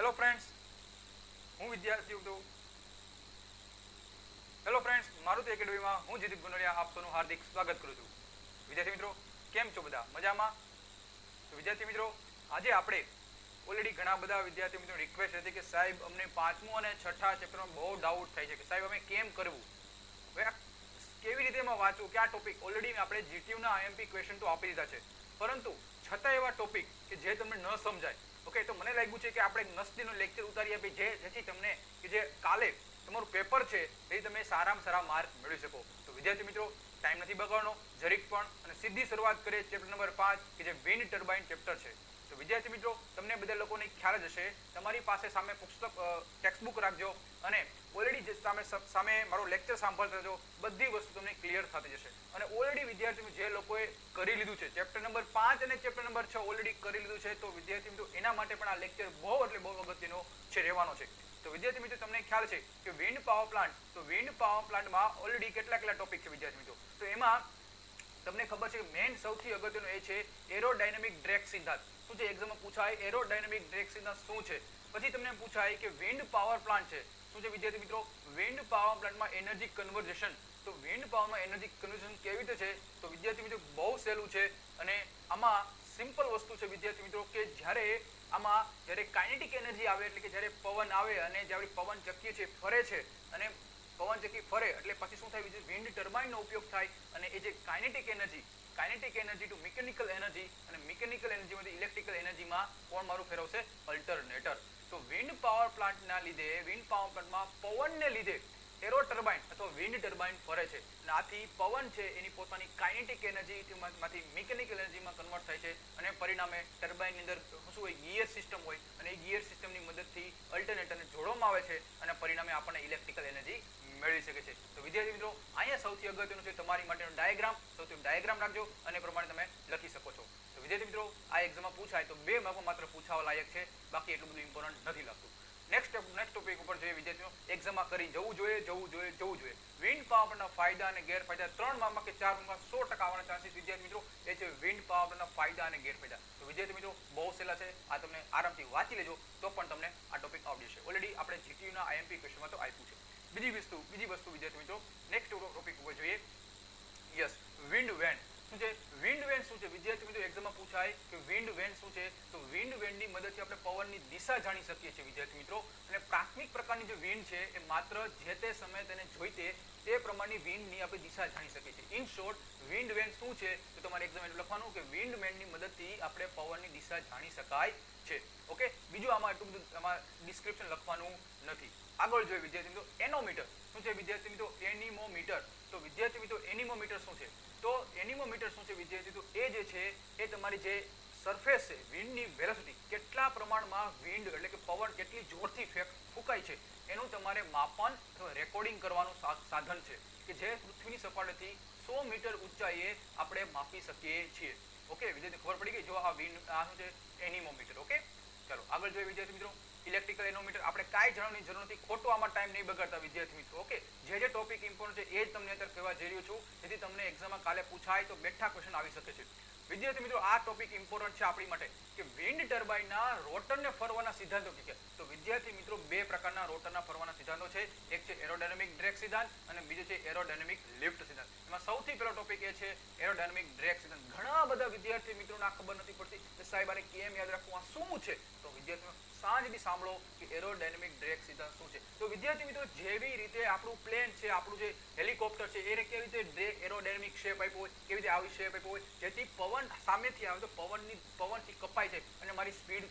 Hello friends, હું વિદ્યાર્થી તો હેલો ફ્રેન્ડ્સ, મારુતિ એકેડમીમાં હું જીદીપ ગુંડલિયા આપ સૌનું હાર્દિક સ્વાગત કરું છું. વિદ્યાર્થી મિત્રો, કેમ છો બધા? મજામાં? તો વિદ્યાર્થી મિત્રો, આજે આપણે ઓલરેડી ઘણા બધા વિદ્યાર્થી મિત્રો રિક્વેસ્ટ હતી કે સાહેબ અમને પાંચમું અને છઠ્ઠા ચેપ્ટરમાં બહુ ડાઉટ થાય છે કે સાહેબ અમે કેમ કરવું, કેવી રીતે એમાં વાંચવું, કયા ટોપિક. ઓલરેડી આપણે જીટીયુના આઈએમપી ક્વેશ્ચન તો આપી દીધા છે, પરંતુ છતાં એવા ટોપિક કે જે તમને ન સમજાય. ઓકે, તો મને લાગ્યું છે કે આપણે નસ્તીનો લેક્ચર ઉતારી આપીએ જેથી તમને કે જે કાલે તમારું પેપર છે એ તમે સારામાં સારા માર્ક મેળવી શકો. તો વિદ્યાર્થી મિત્રો, ટાઈમ નથી બગાડવાનો જરીક પણ, અને સીધી શરૂઆત કરીએ ચેપ્ટર નંબર 5 કે જે વિન્ડ ટર્બાઇન ચેપ્ટર છે. તો વિદ્યાર્થી મિત્રો, તમને બધા લોકોને ખ્યાલ જ હશે, તમારી પાસે સામે પુસ્તક ટેક્સ્ટબુક રાખજો અને ઓલરેડી સામે મારો લેક્ચર સાંભળતા રહેજો. બધી વસ્તુ તમને ક્લિયર થતી જશે. અને ઓલરેડી વિદ્યાર્થી જે લોકોએ કરી લીધું છે ચેપ્ટર નંબર 5 અને ચેપ્ટર નંબર 6 ઓલરેડી કરી લીધું છે, તો વિદ્યાર્થી મિત્રો એના માટે પણ આ લેક્ચર બહુ એટલે બહુ અગત્યનો છે, રહેવાનો છે. તો વિદ્યાર્થી મિત્રો, તમને ખ્યાલ છે કે વિન્ડ પાવર પ્લાન્ટ, તો વિન્ડ પાવર પ્લાન્ટમાં ઓલરેડી કેટલા ટોપિક છે વિદ્યાર્થી મિત્રો. તો એમાં તમને ખબર છે કે મેઇન સૌથી અગત્યનો એ છે એરોડાયનેમિક ડ્રેગ સિદ્ધાંત. શું છે એક્ઝામમાં પૂછાય? એરોડાયનેમિક ડ્રેગ સિદ્ધાંત શું છે. પછી તમને પૂછાય કે વિન્ડ પાવર પ્લાન્ટ છે. શું છે વિદ્યાર્થી મિત્રો? વિન્ડ પાવર પ્લાન્ટમાં એનર્જી કન્વર્ઝેશન. તો વિન્ડ પાવરમાં એનર્જી કન્વર્ઝેશન કેવી રીતે છે? તો વિદ્યાર્થી મિત્રો બહુ સહેલું છે, અને આમાં સિમ્પલ વસ્તુ છે વિદ્યાર્થી મિત્રો કે જ્યારે કાઇનેટિક એનર્જી આવે, એટલે કે જ્યારે પવન આવે અને જ્યારે પવન ચક્કી છે ફરે છે, અને પવન ચક્કી ફરે એટલે પછી શું થાય? વિન્ડ ટર્બાઇનનો ઉપયોગ થાય, અને એ જે kinetic energy to mechanical energy, અને મિકેનિકલ એનર્જીમાંથી ઇલેક્ટ્રિકલ એનર્જીમાં કોણ મારું ફેરવશે? અલ્ટરનેટર. તો વિન્ડ પાવર પ્લાન્ટના લીધે, વિન્ડ પાવર પ્લાન્ટમાં પવનને લીધે એરો ટર્બાઇન અથવા વિન્ડ ટર્બાઇન ફરે છે, અને આથી પવન છે એની પોતાની કાઇનેટિક એનર્જીમાંથી મિકેનિકલ એનર્જીમાં કન્વર્ટ થાય છે, અને પરિણામે ટર્બાઇનની અંદર શું હોય? ગિયર સિસ્ટમ હોય, અને એ ગિયર સિસ્ટમની મદદથી અલ્ટરનેટરને જોડવામાં આવે છે, અને પરિણામે આપણને ઇલેક્ટ્રિકલ એનર્જી મેળવી શકે છે. તો વિદ્યાર્થી મિત્રો, અહીંયા સૌથી અગત્યનું છે તમારી માટેનો ડાયાગ્રામ. સૌથી ડાયાગ્રામ રાખજો અને એ પ્રમાણે તમે લખી શકો છો. તો વિદ્યાર્થી મિત્રો, આ એક્ઝામમાં પૂછાય તો 2 માર્કમાં માત્ર પૂછાવા લાયક છે, બાકી એટલું બધું ઇમ્પોર્ટન્ટ નથી લાગતું. નેક્સ્ટ ટોપિક ઉપર જોઈએ વિદ્યાર્થીઓ, એક્ઝામમાં કરી જવું જોઈએ. વિન્ડ પાવર પ્લાન્ટના ફાયદા અને ગેરફાયદા 3 માર્કમાં કે 4 માર્કમાં 100% આવવાના ચાન્સીસ વિદ્યાર્થી મિત્રો એ છે વિન્ડ પાવર પ્લાન્ટના ફાયદા અને ગેરફાયદા. તો વિદ્યાર્થી મિત્રો, બહુ સહેલા છે, આ તમને આરામથી વાંચી લેજો તો પણ તમને આ ટોપિક આવડી જશે. ઓલરેડી આપણે જીટીયુના આઈએમપી ક્વેશ્ચનમાં તો આપ્યું છે. બીજી વસ્તુ વિદ્યાર્થી મિત્રો, નેક્સ્ટ ટોપિક ઉપર જોઈએ. Yes, wind vane. શું છે વિન્ડ વેન? શું છે વિદ્યાર્થી મિત્રો, એક્ઝામમાં પૂછાય કે વિન્ડ વેન શું છે. તો વિન્ડ વેનની મદદથી આપણે પવનની દિશા જાણી શકીએ છીએ વિદ્યાર્થી મિત્રો. અને પ્રાથમિક પ્રકારની જે વિન્ડ છે એ માત્ર જે તે સમયે તેને જોઈતે તે પ્રમાણની વિન્ડની આપણે દિશા જાણી શકીએ છીએ. ઇન શોર્ટ, વિન્ડ વેન શું છે? તો તમારે એક્ઝામ એટલું લખવાનું કે વિન્ડ વેનની મદદથી આપણે પવનની દિશા જાણી શકાય છે. ઓકે, બીજું આમાં એટલું બધું આમાં ડિસ્ક્રિપ્શન લખવાનું નથી. આગળ જોઈએ વિદ્યાર્થી મિત્રો, એનોમીટર. શું છે વિદ્યાર્થી મિત્રો? એનિમોમીટર. તો વિદ્યાર્થી મિત્રો, એનિમોમીટર શું છે? તો એનિમોમીટર શું છે વિદ્યાર્થી? તો એ જે છે એ તમારી જે સરફેસ છે, વિન્ડની વેલોસિટી, કેટલા પ્રમાણમાં વિન્ડ એટલે કે પવન કેટલી જોરથી ફૂંકાય છે એનું તમારે માપન અથવા રેકોર્ડિંગ કરવાનું સાધન છે, કે જે પૃથ્વીની સપાટીથી 100 મીટર ઊંચાઈએ આપણે માપી શકીએ છીએ. ઓકે વિદ્યાર્થી, ખબર પડી ગઈ? જો આ વિન્ડ, આ શું છે? એનિમોમીટર. ઓકે, ચાલો આગળ જોઈએ વિદ્યાર્થી મિત્રો, ઇલેક્ટ્રિકલ એનોમીટર. આપણે કાંઈ જાણવાની જરૂર નથી, ખોટો આમાં ટાઈમ નહીં બગાડતા વિદ્યાર્થી મિત્રો. ઓકે, જે ટોપિક ઇમ્પોર્ટન્ટ છે એ જ તમને અત્યારે કહેવા જઈ રહ્યો છું, જેથી તમને એક્ઝામમાં કાલે પૂછાય તો બેઠા ક્વેશ્ચન આવી શકે છે. વિદ્યાર્થી મિત્રો, આ ટોપિક ઇમ્પોર્ટન્ટ છે આપણી માટે કે વિન્ડ ટર્બાઇનના રોટરને ફરવાના સિદ્ધાંતો કે તો વિદ્યાર્થી મિત્રો, 2 પ્રકારના રોટરના ફરવાના સિદ્ધાંતો છે. એક છે એરોડાયનેમિક ડ્રેગ સિદ્ધાંત અને બીજો છે એરોડાયનેમિક લિફ્ટ સિદ્ધાંત. એમાં સૌથી પહેલો ટોપિક એ છે એરોડાયનેમિક ડ્રેગ સિદ્ધાંત. ઘણા બધા વિદ્યાર્થી મિત્રોને આ ખબર નથી પડતી કે સાહેબ આને કેમ યાદ રાખવું, આ શું છે? તો વિદ્યાર્થીઓ સાંજથી સાંભળો કે એરોડાયનેમિક ડ્રેગ સિદ્ધાંત શું છે. તો વિદ્યાર્થી મિત્રો, જેવી રીતે આપણું પ્લેન છે, આપણું જે હેલિકોપ્ટર છે, એને કેવી રીતે ડ્રેગ એરોડાયનેમિક શેપ આપ્યો હોય, કેવી રીતે આવી શેપ આપ્યો હોય જેથી પવન સામેથી આવે તો પવનથી કપાય છે અને મારી સ્પીડ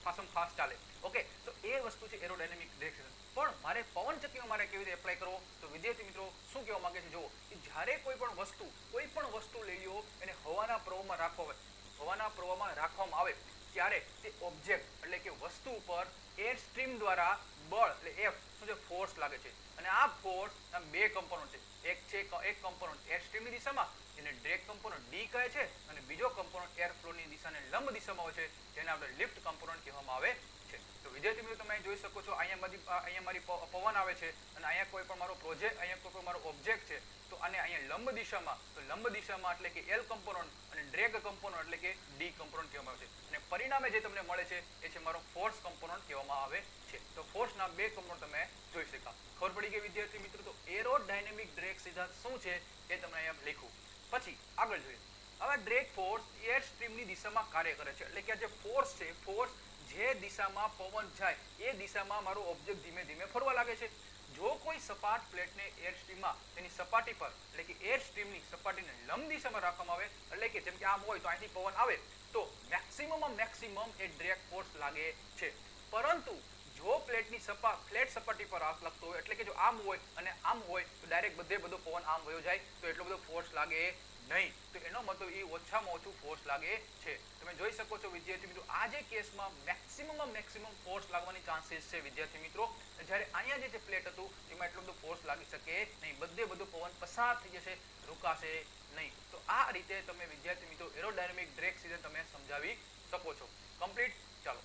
ફાસ્ટ ચાલે. ઓકે, તો એ વસ્તુ છે એરોડાયનેમિક ડ્રેગ સિદ્ધાંત. પણ મારે પવન ચક્કીમાં મારે કેવી રીતે એપ્લાય કરવો? તો વિદ્યાર્થી મિત્રો શું કહેવા માંગે છે, જુઓ કે જ્યારે કોઈ પણ વસ્તુ લઈ લો એને હવાના પ્રવાહમાં રાખવામાં આવે ત્યારે તે ઓબ્જેક્ટ એટલે કે વસ્તુ ઉપર એર સ્ટ્રીમ દ્વારા બળ એટલે એફ શું છે? ફોર્સ લાગે છે. અને આ ફોર્સ ના 2 કમ્પોનન્ટ છે. એક કમ્પોનન્ટ એર સ્ટ્રીમની દિશામાં, જેને ડ્રેગ કમ્પોનન્ટ ડી કહે છે, અને બીજો કમ્પોનન્ટ એર ફ્લોની દિશાને લંબ દિશામાં હોય છે જેને આપણે લિફ્ટ કમ્પોનન્ટ કહેવામાં આવે છે. તો વિદ્યાર્થી મિત્રો તમે જોઈ શકો છો અહીંયા મારી પવન આવે છે અને અહીંયા કોઈ પણ મારો પ્રોજેક્ટ, અહીંયા કોઈ પણ મારો ઓબ્જેક્ટ છે, તો આને અહીંયા લંબ દિશામાં, તો લંબ દિશામાં એટલે કે એલ કમ્પોનન્ટ અને ડ્રેગ કમ્પોનન્ટ એટલે કે ડી કમ્પોનન્ટ કહેવામાં આવે છે. અને પરિણામે જે તમને મળે છે એ છે મારો ફોર્સ કમ્પોનન્ટ કહેવામાં આવે છે. તો ફોર્સના બે કમ્પોનન્ટ તમે જોઈ શકા. ખબર પડી ગઈ વિદ્યાર્થી મિત્રો? તો એરોડાયનેમિક ડ્રેગ સિદ્ધાંત શું છે એ તમને અહીંયા લખ્યું. પછી આગળ જોઈએ. હવે ડ્રેગ ફોર્સ એર સ્ટ્રીમની દિશામાં કાર્ય કરે છે, એટલે કે આ જે ફોર્સ છે, ફોર્સ જે દિશામાં પવન જાય એ દિશામાં મારો ઓબ્જેક્ટ ધીમે ધીમે ફરવા લાગે છે. જો કોઈ સપાટ પ્લેટને એર સ્ટ્રીમમાં તેની સપાટી પર, એટલે કે એર સ્ટ્રીમની સપાટીને લંબ દિશામાં રાખવામાં આવે, એટલે કે જેમ કે આમ હોય તો અહીંથી પવન આવે તો મેક્સિમમ એ ડ્રેગ ફોર્સ લાગે છે. પરંતુ જો પ્લેટની ફ્લેટ સપાટી પર લાગતો હોય, એટલે કે જો આમ હોય અને આમ હોય તો ડાયરેક્ટ બધો પવન આમ વયો જાય તો એટલો બધો ફોર્સ લાગે નહીં. તો એનો મતલબ એ ઓછામાં ઓછું ફોર્સ લાગે છે. તમે જોઈ શકો છો વિદ્યાર્થી મિત્રો, આ જે કેસમાં મેક્સિમમ ફોર્સ લાગવાની ચાન્સીસ છે વિદ્યાર્થી મિત્રો. જ્યારે અહીંયા જે પ્લેટ હતું એમાં એટલો બધો ફોર્સ લાગી શકે નહીં, બધો પવન પસાર થઈ જશે, રોકાશે નહીં. તો આ રીતે તમે વિદ્યાર્થી મિત્રો એરોડાયનેમિક ડ્રેગ સિદ્ધાંત તમે સમજાવી શકો છો. કમ્પ્લીટ. ચાલો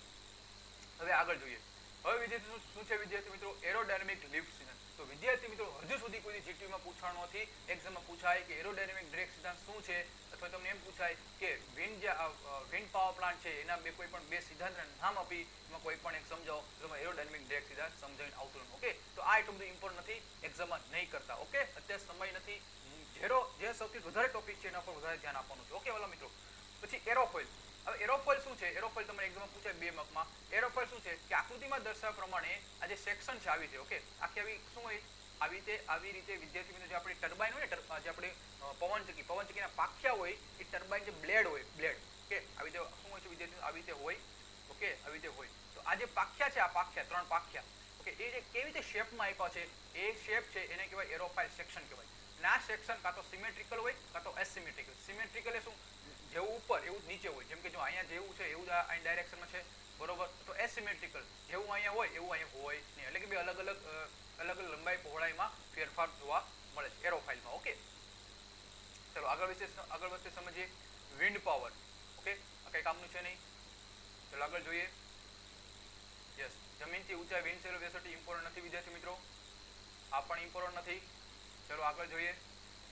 હવે આગળ જોઈએ. હવે વિદ્યાર્થી શું છે વિદ્યાર્થી મિત્રો? એરોડાયનેમિક લિફ્ટ સિદ્ધાંત. તો વિદ્યાર્થી મિત્રો હજુ સુધી કોઈ જીટીયુમાં પૂછવાનું નથી. એક્ઝામમાં પૂછાય કે એરોડાયનેમિક ડ્રેગ સિદ્ધાંત શું છે, અથવા તમને એમ પૂછાય કે વિન્ડ પાવર પ્લાન્ટ છે એના કોઈ પણ બે સિદ્ધાંતના નામ આપી એમાં કોઈ પણ એક સમજાવો, તો એરોડાયનેમિક ડ્રેગ સિદ્ધાંત સમજાવીને આવતું નથી. ઓકે, તો આ એટલું બધું ઇમ્પોર્ટન્ટ નથી, એક્ઝામમાં નહીં કરતા. ઓકે, અત્યારે સમય નથી. જે સૌથી વધારે ટોપિક છે એના પર વધારે ધ્યાન આપવાનું છે. ઓકે વાલા મિત્રો. પછી એરોફોઇલ. હવે એરોફોઇલ શું છે? એરોફોઇલ તમને એક્ઝામમાં પૂછાય 2 માર્કમાં. એરોફોઇલ શું છે કે આકૃતિમાં દર્શાવ્યા પ્રમાણે આ જે સેક્શન છે આવી છે. ઓકે, આખી આવી શું હોય? આવી રીતે વિદ્યાર્થી મિત્રો જે આપણી ટર્બાઇન હોય ને, જે આપણે પવનચક્કીના પાખ્યા હોય, એ ટર્બાઇન જે બ્લેડ હોય, બ્લેડ. ઓકે, આવી રીતે શું હોય છે વિદ્યાર્થી? આવી રીતે હોય. ઓકે, આવી રીતે હોય. તો આ જે પાખ્યા છે, આ પાખ્યા 3 પાખ્યા, ઓકે, એ જે કેવી રીતે શેપમાં આપ્યા છે, એ શેપ છે એને કહેવાય એરોફોઇલ સેક્શન કહેવાય. અને આ સેક્શન કાં તો સિમેટ્રિકલ હોય કાં તો એસિમેટ્રિકલ. સિમેટ્રિકલ એ શું? જેવું ઉપર એવું જ નીચે હોય. જેમ કે જો અહીંયા જેવું છે એવું જ આ ડાયરેક્શનમાં છે, બરોબર. તો એસિમેટ્રિકલ જેવું અહીંયા હોય એવું અહીંયા હોય નહીં, એટલે કે બે અલગ લંબાઈ પહોળાઈમાં ફેરફાર જોવા મળે છે એરોફાઇલમાં. ઓકે, ચલો આગળ વચ્ચે સમજીએ. Wind power. ઓકે, આ કઈ કામનું છે નહીં. ચલો આગળ જોઈએ. યસ, જમીનથી ઊંચાઈ વિન્ડ સેલ વેલોસિટી ઇમ્પોર્ટન્ટ નથી વિદ્યાર્થી મિત્રો, આ પણ ઇમ્પોર્ટન્ટ નથી. ચલો આગળ જોઈએ.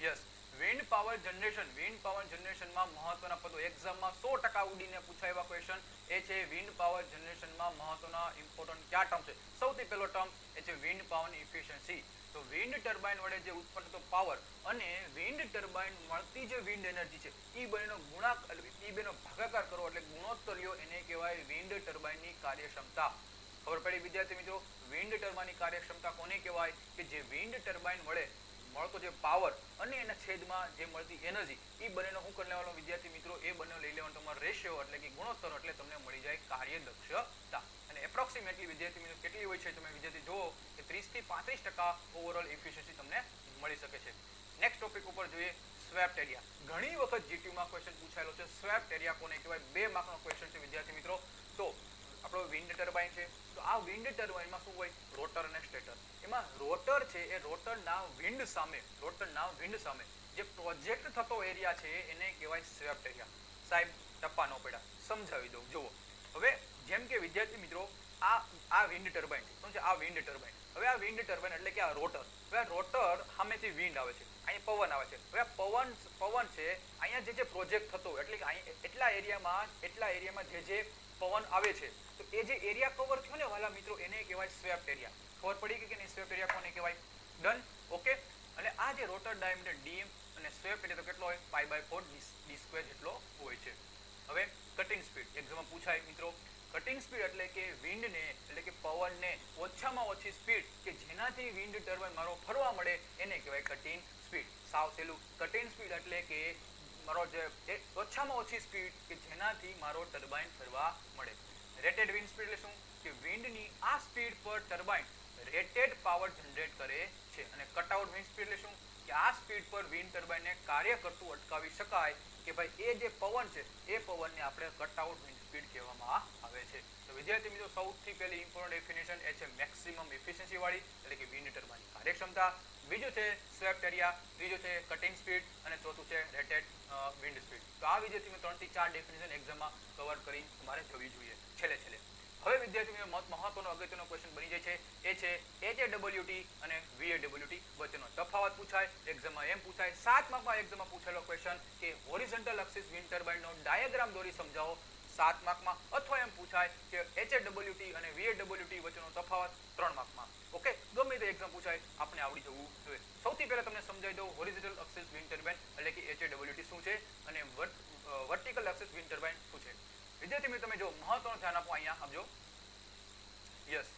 યસ, વિન્ડ પાવર જનરેશનમાં મહત્વના પદો. એક્ઝામમાં 100% ઉડીને પૂછાય એવા ક્વેશ્ચન એ છે વિન્ડ પાવર જનરેશનમાં મહત્વના ઇમ્પોર્ટન્ટ કયા ટર્મ છે. સૌથી પહેલો ટર્મ એ છે વિન્ડ પાવરની ઇફિશિયન્સી. તો વિન્ડ ટર્બાઇન વડે જે ઉત્પન્ન થતો પાવર અને વિન્ડ ટર્બાઇન મળતી જે વિન્ડ એનર્જી છે એ બંનેનો ભાગાકાર કરો એટલે ગુણોત્તર લ્યો, એને કહેવાય વિન્ડ ટર્બાઇનની કાર્યક્ષમતા. ખબર પડી વિદ્યાર્થી મિત્રો? વિન્ડ ટર્બાઇનની કાર્યક્ષમતા કોને કહેવાય? કે જે વિન્ડ ટર્બાઇન વડે મળતો જે પાવર અને એના છેદમાં જે મળતી એનર્જી, એ બંનેનો શું કરી લેવાનો વિદ્યાર્થી મિત્રો? એ બંને લઈ લેવાનો તમારો રેશિયો એટલે કે ગુણોત્તર, એટલે તમને મળી જાય કાર્યદક્ષતા. અને એપ્રોક્સિમેટલી વિદ્યાર્થી મિત્રો કેટલી હોય છે તમે વિદ્યાર્થી જુઓ કે 30 થી 35% ઓવરઓલ એફિશિયન્સી તમને મળી શકે છે. નેક્સ્ટ ટોપિક ઉપર જોઈએ. Swept area. ઘણી વખત જીટીયુમાં ક્વેશ્ચન પૂછાયેલો છે. સ્વેપ્ટ એરિયા કોને કહેવાય? 2 માર્કનો ક્વેશ્ચન છે વિદ્યાર્થી મિત્રો. તો આપણો વિન્ડ ટર્બાઇન છે, તો આ વિન્ડ ટર્બાઇનમાં શું હોય? રોટર અને સ્ટેટર. એમાં રોટર છે એ રોટરના વિન્ડ સામે જે પ્રોજેક્ટ થતો એરિયા છે એને કહેવાય સ્વેપ્ટ એરિયા. સાહેબ ટપ્પા ન પડ્યા, સમજાવી દઉં. જુઓ, હવે જેમ કે વિદ્યાર્થી મિત્રો આ વિન્ડ ટર્બાઇન શું છે? આ વિન્ડ ટર્બાઇન. હવે આ વિન્ડ ટર્બાઇન એટલે કે આ રોટર. હવે આ રોટર સામેથી વિન્ડ આવે છે, અહીંયા પવન આવે છે. હવે આ પવન છે અહીંયા જે પ્રોજેક્ટ થતો એટલે કે એટલા એરિયામાં જે પવન આવે છે, તો એ જે એરિયા કવર થયો ને વાલા મિત્રો એને કહેવાય સ્વેપ્ટ એરિયા. ખબર પડી કે નહીં? સ્વેપ્ટ એરિયા કોને કહેવાય? ડન. ઓકે, અને આ જે રોટર ડાયામીટર ડીએમ અને સ્વેપ્ટ એરિયા તો કેટલો હોય? π/4 d² જેટલો હોય છે. હવે કટિંગ સ્પીડ એક્ઝામમાં પૂછાય મિત્રો. કટિંગ સ્પીડ એટલે કે વિન્ડને એટલે કે પવનને ઓછામાં ઓછી સ્પીડ કે જેનાથી વિન્ડ ટર્બાઇન મારો ફરવા મળે એને કહેવાય કટિંગ સ્પીડ. સાવ સહેલું. કટિંગ સ્પીડ એટલે કે મારો જે ઓછામાં ઓછી સ્પીડ કે જેનાથી મારો ટર્બાઇન ફરવા મળે. રેટેડ વિન્ડ સ્પીડ એટલે શું? કે વિન્ડની આ સ્પીડ પર ટર્બાઇન રેટેડ પાવર જનરેટ કરે છે. અને કટઆઉટ વિન્ડ સ્પીડ એટલે શું? કે આ સ્પીડ પર વિન્ડ ટર્બાઇનને કાર્ય કરતું અટકાવી શકાય કે ભાઈ એ જે પવન છે એ પવનને આપણે કટઆઉટ વિન્ડ સ્પીડ કહેવામાં આવે છે. તો વિદ્યાર્થી મિત્રો સૌથી પહેલી ઇમ્પોર્ટન્ટ ડેફિનેશન એ છે મેક્સિમમ એફિશિયન્સી વાળી એટલે કે વિન્ડ ટર્બાઇનની કાર્યક્ષમતા. બીજું છે સ્વેપ્ટ એરિયા, ત્રીજું છે કટિંગ સ્પીડ અને ચોથું છે રેટેડ વિન્ડ સ્પીડ. તો આ વિદ્યાર્થી મિત્રો 3 થી 4 ડેફિનેશન એક્ઝામમાં કવર કરી તમારે જવી જોઈએ છેલ્લે. હવે વિદ્યાર્થી મિત્રો મહત્વનો અગત્યનો ક્વેશ્ચન બની જાય છે એ છે HAWT અને VAWT વચ્ચેનો તફાવત પૂછાય એક્ઝામમાં. એમ પૂછાય 7 માર્કમાં એક્ઝામમાં પૂછેલો ક્વેશ્ચન કે હોરિઝોન્ટલ એક્સિસ વિન્ડ ટર્બાઇનનો ડાયાગ્રામ દોરી સમજાવો 7 માર્કમાં, અથવા એમ પૂછાય કે HAWT અને VAWT વચ્ચેનો તફાવત 3 માર્કમાં. ઓકે, ગમે તે એક્ઝામ પૂછાય આપણે આવડી જવું જોઈએ. સૌથી પહેલા તમને સમજાવી દઉં હોરિઝોન્ટલ એક્સિસ વિન્ડ ટર્બાઇન એટલે કે HAWT શું છે અને વર્ટિકલ એક્સિસ વિન્ડ ટર્બાઇન શું છે. વિદ્યાર્થી મિત્રો તમે જો મહત્વનું ધ્યાન આપો અહીંયા આપજો. યસ,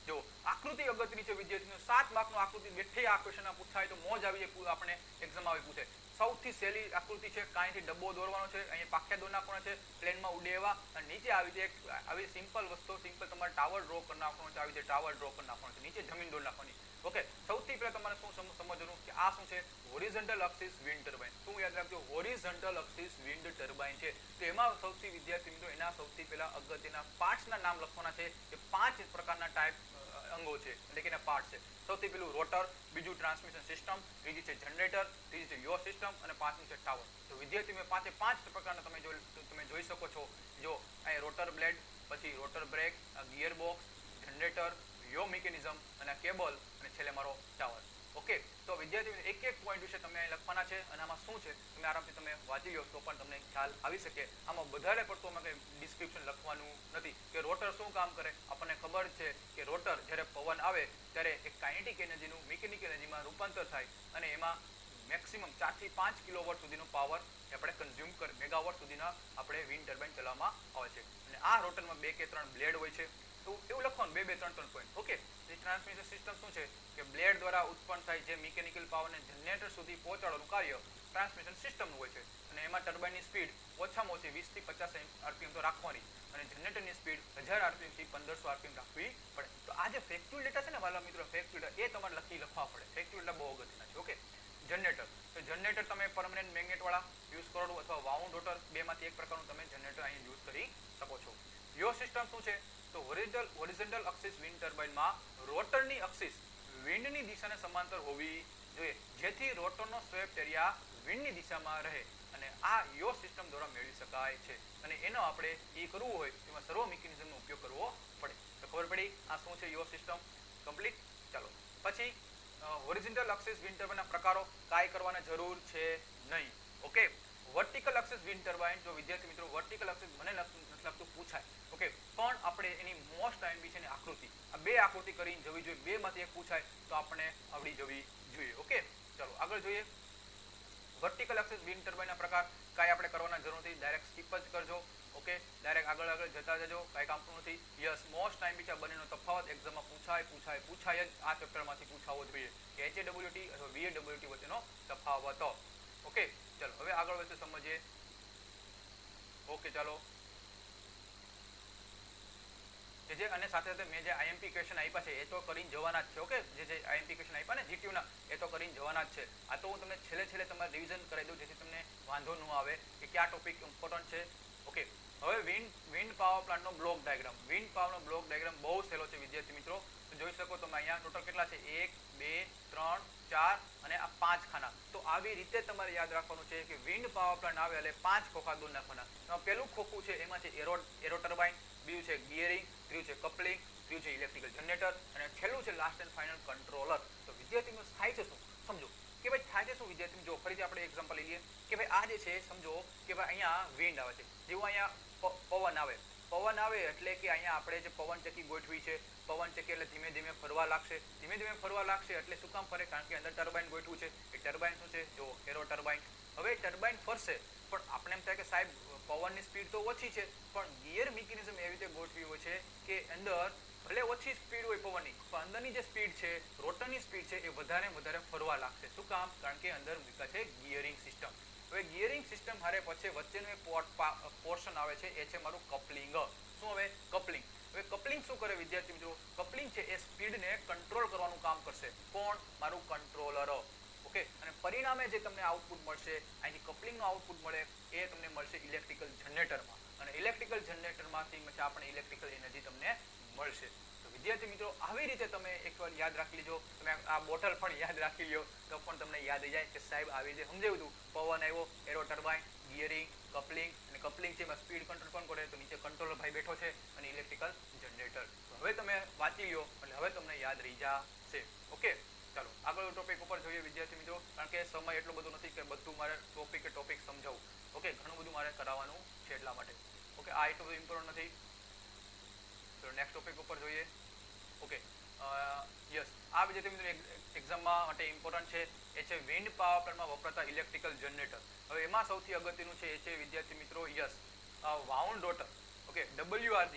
જો આકૃતિ અગત્યની છે વિદ્યાર્થીઓ. 7 માર્કનો આકૃતિ બેઠે આ ક્વેશ્ચન પૂછાય તો મોજ આવી જાય. આપણે એક્ઝામ આવે પૂછે સૌથી સહેલી આકૃતિ છે, કાંઈથી ડબ્બો દોરવાનો છે, અહીંયા પાખ્યા દોર નાખવાનો છે, પ્લેનમાં ઉડે એવા, અને નીચે આવી રીતે આવી સિમ્પલ વસ્તુ, સિમ્પલ તમારે ટાવર ડ્રો કરી નાખવાનો છે, આવી રીતે ટાવર ડ્રો કરી નાખવાનો છે, નીચે જમીન દોર નાખવાની. ઓકે, સૌથી પહેલા તમારે શું સમજવાનું કે આ શું છે હોરિઝોન્ટલ એક્સિસ વિન્ડ ટર્બાઇન. શું યાદ રાખજો હોરિઝોન્ટલ એક્સિસ વિન્ડ ટર્બાઇન છે. તો એમાં સૌથી વિદ્યાર્થી મિત્રો એના સૌથી પહેલા અગત્યના પાર્ટ્સના નામ લખવાના છે કે 5 પ્રકારના ટાઈપ અંગો છે એટલે કે એના પાર્ટ છે. સૌથી પહેલું રોટર, બીજું ટ્રાન્સમિશન સિસ્ટમ, ત્રીજી છે જનરેટર, ત્રીજી છે યો સિસ્ટમ અને પાંચમી છે ટાવર. તો વિદ્યાર્થી મેં 5 પ્રકારના તમે જોઈ શકો છો. જો અહીં રોટર બ્લેડ, પછી rotor brake, gear box, generator, yaw mechanism અને કેબલ અને છેલ્લે મારો ટાવર. ઓકે, તો વિદ્યાર્થી એક પોઈન્ટ વિશે તમે અહીં લખવાના છે અને આમાં શું છે તમે આરામથી તમે વાંચી લો તો પણ તમને ખ્યાલ આવી શકે. આમાં વધારે પડતું અમે કંઈ ડિસ્ક્રિપ્શન લખવાનું નથી કે રોટર શું કામ કરે. આપણને ખબર છે કે રોટર જ્યારે પવન આવે ત્યારે એક કાઇનેટિક એનર્જીનું મિકેનિકલ એનર્જીમાં રૂપાંતર થાય અને એમાં મેક્સિમમ 4 થી 5 કિલોવોટ સુધીનો પાવર આપણે કન્ઝ્યુમ કરે, મેગાવોટ સુધીના આપણે વિન્ડ ટર્બાઇન ચલાવવામાં આવે છે. અને આ રોટરમાં 2 કે 3 બ્લેડ હોય છે. તો એવું લખવાનું 2, 2, 3 પોઈન્ટ. ઓકે, ટ્રાન્સમિશન સિસ્ટમ શું છે કે બ્લેડ દ્વારા ઉત્પન્ન થાય જે મિકેનિકલ પાવરને જનરેટર સુધી પહોંચાડવાનું કાર્ય ટ્રાન્સમિશન સિસ્ટમનું હોય છે. અને એમાં ટર્બાઇનની સ્પીડ ઓછામાં ઓછી 20 થી 50 આરપીએમ તો રાખવાની અને જનરેટરની સ્પીડ 1000 આરપીએમ થી 1500 આરપીએમ રાખવી પડે. તો આ જે ફેક્ચ્યુઅલ ડેટા છે ને વાલા મિત્રો, ફેક્ચ્યુઅલ ડેટા એ તમારે લખવા પડે. ફેક્ચ્યુઅલ ડેટા બહુ અગત્યના છે. Okay, generator. તો જનરેટર તમે પરમનન્ટ મેગ્નેટ વાળા યુઝ કરો અથવા વાઉન્ડ રોટર, બેમાંથી એક પ્રકારનું તમે જનરેટર અહીં યુઝ કરી શકો છો. યો સિસ્ટમ શું છે તો હોરિઝોન્ટલ એક્સિસ વિન્ડ ટર્બાઇનમાં રોટરની એક્સિસ વિન્ડની દિશાને સમાંતર હોવી જોઈએ જેથી રોટરનો સ્વેપ્ટ એરિયા વિન્ડની દિશામાં રહે, અને આ યો સિસ્ટમ દ્વારા મેળવી શકાય છે. અને એનો આપણે એ કરવું હોય એમાં સર્વો મિકેનિઝમનો ઉપયોગ કરવો પડે. તો ખબર પડી આ શું છે યો સિસ્ટમ કમ્પ્લીટ. ચાલો પછી હોરિઝોન્ટલ એક્સિસ વિન્ડ ટર્બાઇનના પ્રકારો કાંઈ કરવાની જરૂર છે નહીં. Okay, vertical axis wind turbine. જો વિદ્યાર્થી મિત્રો વર્ટિકલ એક્સિસ મને નથી લાગતું પૂછાય. ઓકે, પણ આપણે એની મોસ્ટ આઈએમપી છે ને આકૃતિ, આ 2 આકૃતિ કરીને જવી જોઈએ. 2 માંથી એક પૂછાય તો આપણે આવડી જવી જોઈએ. ઓકે, ચલો આગળ જોઈએ. વર્ટિકલ એક્સિસ વિન્ડ ટર્બાઇનના પ્રકાર કાંઈ આપણે કરવાના જરૂર નથી, ડાયરેક્ટ સ્કીપ જ કરજો. ઓકે, ડાયરેક્ટ આગળ જતા જજો, કાંઈ કામનું નથી. યસ, મોસ્ટ આઈએમપી છે બંનેનો તફાવત એક્ઝામમાં પૂછાય જ આ ચેપ્ટરમાંથી પૂછાવો જોઈએ કે HAWT અથવા VAWT વચ્ચેનો તફાવત. ઓકે, ચલો હવે આગળ વચ્ચે સમજીએ. ઓકે, ચાલો જે અને સાથે સાથે મેં જે આઈએમપી ક્વેશ્ચન આપ્યા છે એ તો કરીને જવાના જ છે. ઓકે, જે આઈએમપી ક્વેશ્ચન આપ્યા ને જીટીયુના એ તો કરીને જવાના જ છે. આ તો હું તમને છેલ્લે તમારે રિવિઝન કરાવી દઉં જેથી તમને વાંધો ન આવે કે કયા ટોપિક ઇમ્પોર્ટન્ટ છે. ઓકે, હવે વિન્ડ પાવર પ્લાન્ટનો બ્લોક ડાયાગ્રામ. વિન્ડ પાવરનો બ્લોક ડાયાગ્રામ બહુ સહેલો છે વિદ્યાર્થી મિત્રો. તો જોઈ શકો તમે અહીંયા ટોટલ કેટલા છે 1, 2, 3, 4 અને આ 5 ખાના. તો આવી રીતે તમારે યાદ રાખવાનું છે કે વિન્ડ પાવર પ્લાન્ટ આવે એટલે 5 ખોખા દૂર નાખવાના. પહેલું ખોખું છે એમાં છે એરો ટર્બાઇન, બીજું છે ગિયરિંગ, ત્રીજું છે કપલિંગ, ત્રીજું છે ઇલેક્ટ્રિકલ જનરેટર અને છેલ્લું છે લાસ્ટ એન્ડ ફાઇનલ કંટ્રોલર. તો વિદ્યાર્થીઓ થાય છે શું સમજો કે ભાઈ થાય છે શું વિદ્યાર્થી. જો ફરીથી આપણે એક્ઝામ્પલ લઈએ કે ભાઈ આ જે છે સમજો કે ભાઈ અહીંયા વિન્ડ આવે છે, જેવું અહીંયા પવન આવે એટલે કે અહીંયા આપણે જે પવન ચક્કી ગોઠવી છે, પવન ચક્કી એટલે ધીમે ધીમે ફરવા લાગશે. એટલે શું કામ ફરે? કારણ કે અંદર ટર્બાઇન ગોઠવું છે. એ ટર્બાઇન શું છે? જો એરો ટર્બાઇન. હવે ટર્બાઇન ફરશે પણ આપણે એમ થાય કે સાહેબ પવનની સ્પીડ તો ઓછી છે, પણ ગિયર મિકેનિઝમ એવી રીતે ગોઠવી હોય છે કે અંદર ભલે ઓછી સ્પીડ હોય પવનની, પણ અંદરની જે સ્પીડ છે રોટરની સ્પીડ છે એ વધારે ફરવા લાગશે. શું કામ? કારણ કે અંદર મૂક્યા છે ગિયરિંગ સિસ્ટમ. હવે ગિયરિંગ સિસ્ટમ હારે પછી વચ્ચેનું એક પોર્શન આવે છે એ છે મારું કપલિંગ. શું હવે? કપલિંગ. હવે કપલિંગ શું કરે વિદ્યાર્થી મિત્રો? કપલિંગ છે એ સ્પીડને કંટ્રોલ કરવાનું કામ કરશે. કોણ? મારું કંટ્રોલર. ઓકે, અને પરિણામે જે તમને આઉટપુટ મળશે, અહીંથી કપલિંગનું આઉટપુટ મળે એ તમને મળશે ઇલેક્ટ્રિકલ જનરેટરમાં, અને ઇલેક્ટ્રિકલ જનરેટરમાંથી આપણે ઇલેક્ટ્રિકલ એનર્જી તમને મળશે. તો વિદ્યાર્થી મિત્રો આવી રીતે તમે એકવાર યાદ રાખી લેજો. તમે આ બોટલ પણ યાદ રાખી લો તો પણ તમને યાદ આવી જાય કે સાહેબ આવી રીતે સમજાવ્યું હતું. પવન આવ્યો, એરો ટર્બાઇન, ગિયરિંગ, કપલિંગ, અને કપલિંગ છે એમાં સ્પીડ કંટ્રોલ કોણ કરે, તો નીચે કંટ્રોલર ભાઈ બેઠો છે, અને ઇલેક્ટ્રિકલ જનરેટર. હવે તમે વાંચી લો એટલે હવે તમને યાદ રહી જશે. ઓકે, ચાલો આગળ ટોપિક ઉપર જોઈએ વિદ્યાર્થી મિત્રો, કારણ કે સમય એટલો બધો નથી કે બધું મારે ટોપિક સમજાવવું. ઓકે, ઘણું બધું મારે કરાવવાનું છે એટલા માટે. ઓકે, આ એટલું બધું ઇમ્પોર્ટન્ટ નથી. તો નેક્સ્ટ ટોપિક ઉપર જોઈએ. ઓકે, યસ, આ વિદ્યાર્થી મિત્રો એક્ઝામમાં માટે ઇમ્પોર્ટન્ટ છે. એ છે વિન્ડ પાવર પ્લાન્ટમાં વપરાતા ઇલેક્ટ્રિકલ જનરેટર. હવે એમાં સૌથી અગત્યનું છે એ છે વિદ્યાર્થી મિત્રો yes wound rotor. Okay, WRIG,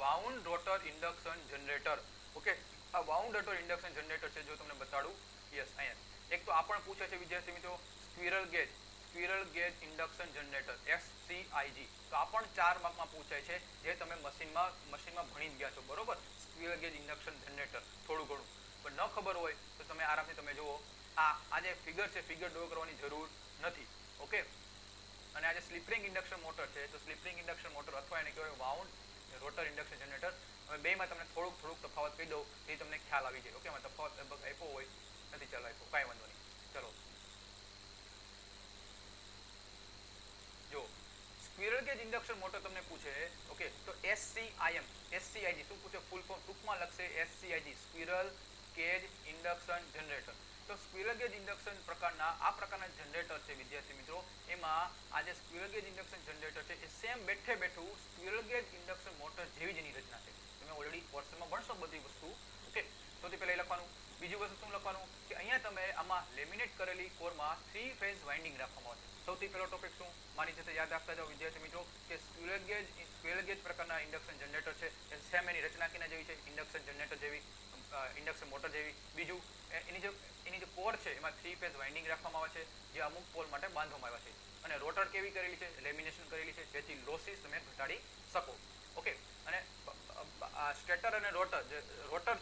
wound rotor induction generator. Okay, આ વાઉન્ડ રોટર ઇન્ડક્શન જનરેટર છે, જો તમને બતાડું. યસ, અહીંયા એક તો આ પણ પૂછે છે વિદ્યાર્થી મિત્રો squirrel gauge induction generator, SCIG. તો આ પણ 4 માર્કમાં પૂછાય છે, જે તમે મશીનમાં ભણી ગયા છો, બરોબર. સ્ક્વિરલ ગેજ ઇન્ડક્શન જનરેટર થોડું ઘણું પણ ન ખબર હોય તો તમે આરામથી તમે જુઓ. આ જે ફિગર છે, ફિગર ડ્રો કરવાની જરૂર નથી. ઓકે, અને આ જે સ્લિપ રિંગ ઇન્ડક્શન મોટર છે, તો સ્લિપ રિંગ ઇન્ડક્શન મોટર અથવા એને કહેવાય વાઉન્ડ રોટર ઇન્ડક્શન જનરેટર. હવે બેમાં તમને થોડુંક તફાવત કહી દઉં એ તમને ખ્યાલ આવી જાય. ઓકે, એમાં તફાવત આપ્યો હોય નથી, ચાલો આપ્યો, કાંઈ વાંધો નહીં. ચલો જો સ્ક્વિરલ ગેજ ઇન્ડક્શન મોટર તમને પૂછે, ઓકે, તો SCIG શું પૂછે, ફૂલ ફોર્મ ટૂંકમાં લખશે SCIG, squirrel gauge induction generator. તો સ્ક્વિરલ ગેજ ઇન્ડક્શન આ પ્રકારના જનરેટર છે વિદ્યાર્થી મિત્રો. એમાં આ જે સ્ક્વિરલ ગેજ ઇન્ડક્શન જનરેટર છે એ સેમ બેઠું સ્ક્વિરલ ગેજ ઇન્ડક્શન મોટર જેવી જ એની રચના છે. તમે ઓલરેડી કોર્સમાં ભણશો બધી વસ્તુ. ઓકે, સૌથી પહેલા એ લખવાનું. બીજું વસ્તુ શું લખવાનું કે અહીંયા તમે આમાં લેમિનેટ કરેલી કોરમાં 3 ફેઝ વાઇન્ડિંગ રાખવામાં આવશે. સૌથી પહેલો ટોપિક શું મારી સાથે યાદ રાખતા જાઓ વિદ્યાર્થી મિત્રો કે સ્ક્વિરલ ગેજ પ્રકારના ઇન્ડક્શન જનરેટર છે એ સેમ એની રચના કેના જેવી છે, ઇન્ડક્શન જનરેટર જેવી, ઇન્ડક્શન મોટર જેવી. બીજું એની જે કોર છે એમાં 3 ફેઝ વાઇન્ડિંગ રાખવામાં આવે છે, જે અમુક પોલ માટે બાંધવામાં આવ્યા છે. અને રોટર કેવી કરેલી છે, લેમિનેશન કરેલી છે, જેથી લોસીસ તમે ઘટાડી શકો. ઓકે, અને સ્ટેટર અને રોટર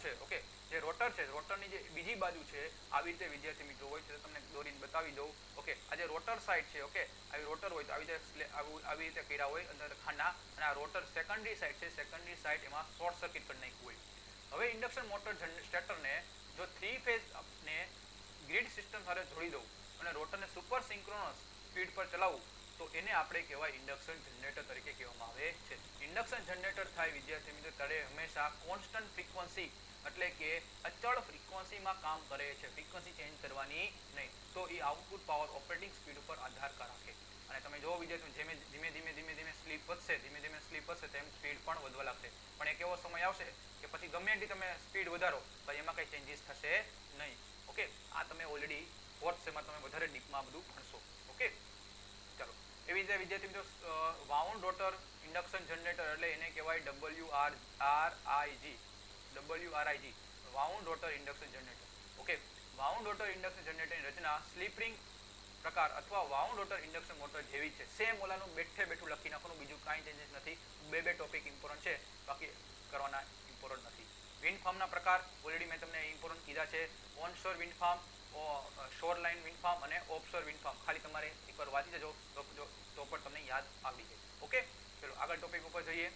છે. ઓકે, જે રોટર છે, રોટરની જે બીજી બાજુ છે આવી રીતે વિદ્યાર્થી મિત્રો હોય છે, તમને દોરીને બતાવી દઉં. ઓકે, આ જે રોટર સાઈડ છે, ઓકે, આવી રોટર હોય તો આવી રીતે કર્યા હોય અંદર ખાના, અને આ રોટર સેકન્ડરી સાઈડ છે, સેકન્ડરી સાઈડ એમાં શોર્ટ સર્કિટ કરી નાખ્યું હોય. હવે ઇન્ડક્શન મોટર સ્ટેટરને જો 3 ફેઝ ને ગ્રીડ સિસ્ટમ સાથે જોડી દઉં અને રોટરને સુપર સિંક્રોનસ સ્પીડ પર ચલાવવું તો એને આપણે કહેવાય ઇન્ડક્શન જનરેટર તરીકે કહેવામાં આવે છે. ઇન્ડક્શન જનરેટર થાય વિદ્યાર્થી મિત્રો ત્યારે હંમેશા કોન્સ્ટન્ટ ફ્રીક્વન્સી એટલે કે અચળ ફ્રીક્વન્સીમાં કામ કરે છે, ફ્રીક્વન્સી ચેન્જ કરવાની નહીં. તો એ આઉટપુટ પાવર ઓપરેટિંગ સ્પીડ ઉપર આધાર રાખે. અને તમે જો વિદ્યાર્થી ધીમે સ્લીપ વધશે તેમ સ્પીડ પણ વધવા લાગશે. પણ એક એવો સમય આવશે કે પછી ગમે એટલી તમે સ્પીડ વધારો તો એમાં કંઈ ચેન્જીસ થશે નહીં. ઓકે, આ તમે ઓલરેડી ફોર્થ સેમમાં તમે વધારે ડીપમાં બધું ભણશો. ઓકે, ચાલો એવી રીતે વિદ્યાર્થી મિત્રો વાઉન્ડ રોટર ઇન્ડક્શન જનરેટર એટલે એને કહેવાય WRIG, wound rotor induction generator. Okay, wound rotor induction જનરેટરની રચના સ્લિપ રિંગ પ્રકાર અથવા વાઉન્ડ રોટર ઇન્ડક્શન મોટર જેવી છે. સેમ ઓલાનું બેઠું લખી નાખવાનું, બીજું કાંઈ ચેન્જીસ નથી. બે ટોપિક ઇમ્પોર્ટન્ટ છે, બાકી કરવાના ઇમ્પોર્ટન્ટ નથી. વિન્ડ ફાર્મના પ્રકાર ઓલરેડી મેં તમને ઇમ્પોર્ટન્ટ કીધા છે. ઓનશોર વિન્ડ ફાર્મ, શોર લાઇન વિન્ડ ફાર્મ અને ઓફશોર વિન્ડ ફાર્મ. ખાલી તમારે એકવાર વાંચી જજો તો પણ તમને યાદ આવી જાય. ઓકે, ચલો આગળ ટોપિક ઉપર જઈએ.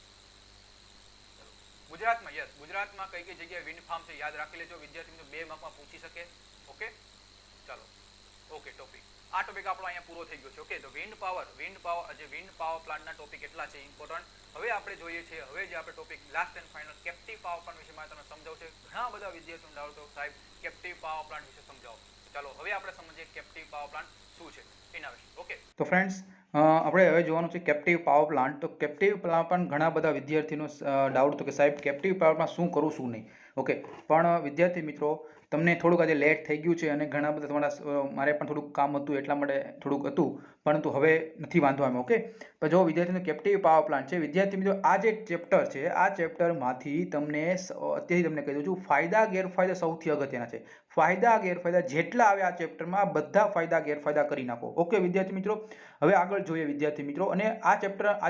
ગુજરાતમાં કઈ જગ્યાએ વિન્ડ ફાર્મ છે યાદ રાખી લેજો વિદ્યાર્થી મિત્રો, 2 માર્કમાં પૂછી શકે. ઓકે, ચાલો. ઓકે, આ ટોપિક આપણો અહીંયા પૂરો થઈ ગયો છે. ઓકે, તો વિન્ડ પાવર પ્લાન્ટના ટોપિક એટલા છે ઇમ્પોર્ટન્ટ. હવે આપણે જોઈએ છે, હવે જે આપણે topic last and final captive power plant વિશે મારે તમને સમજાવું છે. ઘણા બધા વિદ્યાર્થીઓને ડાઉટ હતો સાહેબ કેપ્ટિવ પાવર પ્લાન્ટ વિશે સમજાવો. ચાલો હવે આપણે સમજીએ કેપ્ટિવ પાવર પ્લાન્ટ શું છે એના વિશે. ઓકે, તો ફ્રેન્ડ્સ આપણે હવે જોવાનું છે કેપ્ટિવ પાવર પ્લાન્ટ. તો કેપ્ટિવ પાવર પ્લાન્ટ ઘણા બધા વિદ્યાર્થીનો ડાઉટ હતો કે સાહેબ કેપ્ટિવ પાવર પ્લાન્ટ શું કરું શું નહીં. ઓકે, પણ વિદ્યાર્થી મિત્રો તમને થોડુંક આજે લેટ થઈ ગયું છે અને ઘણા બધા મારે પણ થોડુંક કામ હતું એટલા માટે થોડુંક હતું. પરંતુ હવે નથી વાંધો આવ્યો. ઓકે, તો જો વિદ્યાર્થી મિત્રો કેપ્ટિવ પાવર પ્લાન્ટ છે, વિદ્યાર્થી મિત્રો આ જે ચેપ્ટર છે આ ચેપ્ટરમાંથી તમને અત્યારે તમને કહી દઉં છું ફાયદા ગેરફાયદા સૌથી અગત્યના છે. ફાયદા ગેરફાયદા જેટલા આવે આ ચેપ્ટરમાં બધા ફાયદા ગેરફાયદા કરી નાખો. ઓકે વિદ્યાર્થી મિત્રો, હવે આગળ જોઈએ વિદ્યાર્થી મિત્રો. અને આ